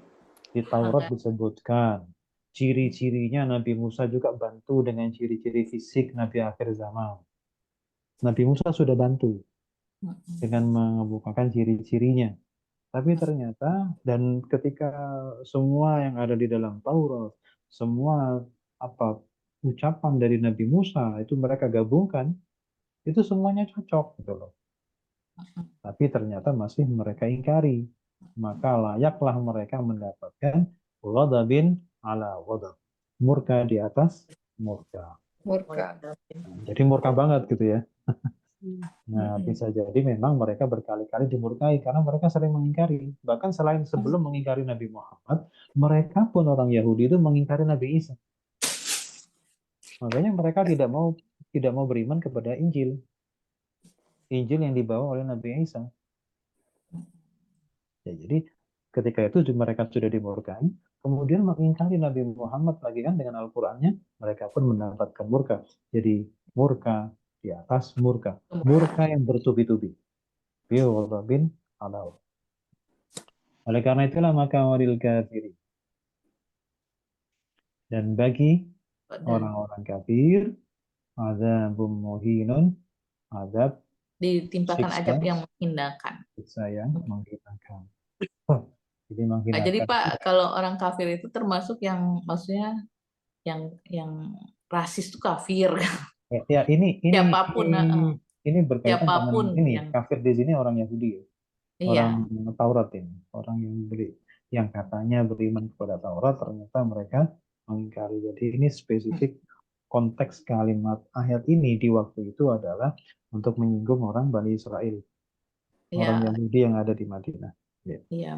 Di Taurat disebutkan ciri-cirinya Nabi Musa juga bantu dengan ciri-ciri fisik Nabi akhir zaman. Nabi Musa sudah bantu dengan mengemukakan ciri-cirinya. Tapi ternyata dan ketika semua yang ada di dalam Taurat, semua apa ucapan dari Nabi Musa itu mereka gabungkan, itu semuanya cocok gitu loh. Tapi ternyata masih mereka ingkari. Maka layaklah mereka mendapatkan ghadabin ala ghadab. Murka di atas murka. Murka. Jadi murka banget gitu ya. Nah, Mm-mm. bisa jadi memang mereka berkali-kali dimurkai karena mereka sering mengingkari. Bahkan selain sebelum mengingkari Nabi Muhammad, mereka pun orang Yahudi itu mengingkari Nabi Isa. Makanya mereka tidak mau beriman kepada Injil. Injil yang dibawa oleh Nabi Isa. Ya, jadi ketika itu mereka sudah dimurkai, kemudian mengingkari Nabi Muhammad lagi kan dengan Al-Qur'annya, mereka pun mendapatkan murka. Jadi murka di atas murka. Murka yang bertubi-tubi. Bi'ghadabin ala. Oleh karena itulah maka walil kafiri. Dan bagi orang-orang kafir, azabun muhinun, azab Ditimpakan siksa, azab yang menghinakan. siksa yang menghinakan. Jadi Nah, jadi menghinakan. Pak, kalau orang kafir itu termasuk yang maksudnya yang rasis itu kafir. Ya, Siapapun, ini berkaitan dengan siapapun ini. yang Kafir di sini orang Yahudi, ya. iya, Orang Taurat ini, orang yang katanya beriman kepada Taurat, ternyata mereka mengingkari. Jadi ini spesifik konteks kalimat ayat ini di waktu itu adalah untuk menyinggung orang Bani Israel, orang iya, Yahudi yang ada di Madinah. Ya. iya.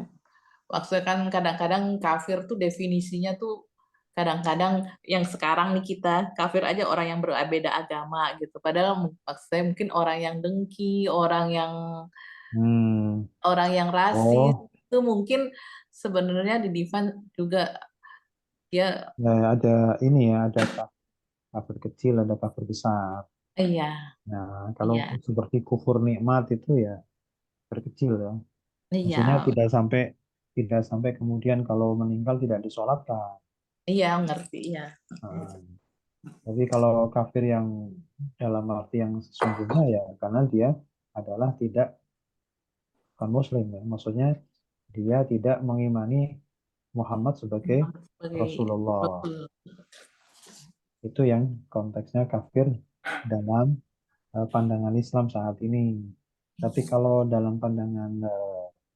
Maksudnya kan kadang-kadang kafir tuh definisinya tuh kadang-kadang yang sekarang nih kita kafir aja orang yang berbeda agama gitu. Padahal maksudnya mungkin orang yang dengki, Hmm. orang yang rasis Oh, itu mungkin sebenarnya di Divan juga ya ya ada ini ya, ada kafir kecil, ada kafir besar. iya, Nah, kalau iya, seperti kufur nikmat itu ya terkecil ya. Maksudnya iya, tidak sampai kemudian kalau meninggal tidak disolatkan. iya ngerti ya. Nah, tapi kalau kafir yang dalam arti yang sesungguhnya ya karena dia adalah tidak bukan muslim ya. Maksudnya dia tidak mengimani Muhammad sebagai Sebagai Rasulullah. Rasul. Itu yang konteksnya kafir dalam pandangan Islam saat ini. Tapi kalau dalam pandangan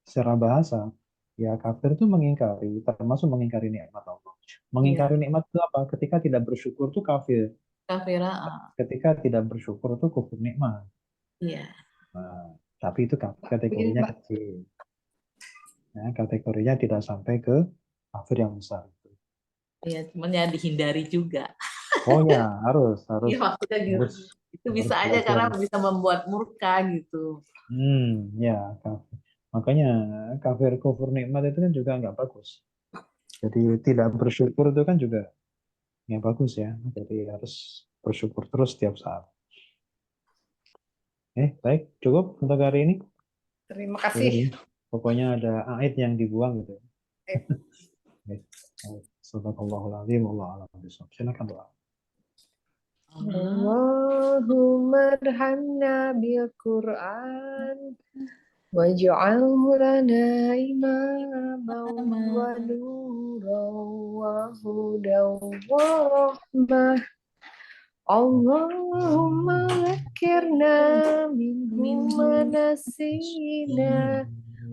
secara bahasa, ya kafir itu mengingkari, termasuk mengingkari nikmat Allah. Iya, Mengingkari nikmat itu apa? Ketika tidak bersyukur itu kafir. kafira, Ketika tidak bersyukur itu kufur nikmat. iya, Nah, tapi itu Begini, kategorinya Mbak. kecil. Ya, kategorinya tidak sampai ke kafir yang besar. iya, cuman ya dihindari juga. Oh ya, harus harus Iya maksudnya gitu. harus Itu harus bisa aja belajar. karena bisa membuat murka gitu. Ya, kafir. Makanya kafir kufur nikmat itu kan juga nggak bagus. Jadi tidak bersyukur itu kan juga nggak bagus ya. Jadi harus bersyukur terus setiap saat. Baik, cukup untuk hari ini. Terima Cukup kasih. ya. Pokoknya ada ait yang dibuang gitu. Baik. Astagfirullahaladzim, wallahu a'lam bishawab. Silakan doa. Allahumma arhamna bil Qur'an waj'alhu lana imaman wa nuran wa hudan wa rahmah. Allahumma zakirna minhu ma nasina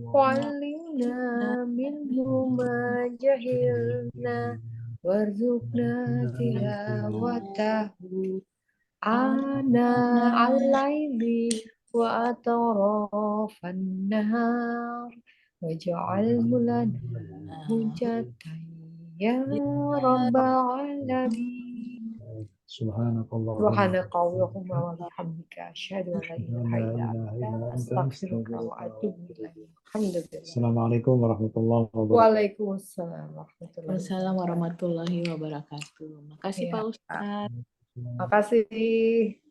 وعلمنا منه ما جهلنا وارزقنا تلاوته آناء الليل وأطراف النهار واجعله لنا حجة يا رب العالمين سبحانك اللهم سبحانك اللهم وبحمدك أشهد أن لا إله لا إلا إله أنت إلا أنت أستغفرك أستغفرك وأتوب إليك الحمد لله Assalamualaikum warahmatullahi wabarakatuh. Waalaikumsalam warahmatullahi Wassalamualaikum wabarakatuh. warahmatullahi wabarakatuh. Makasih Ya, Pak Ustadz. makasih.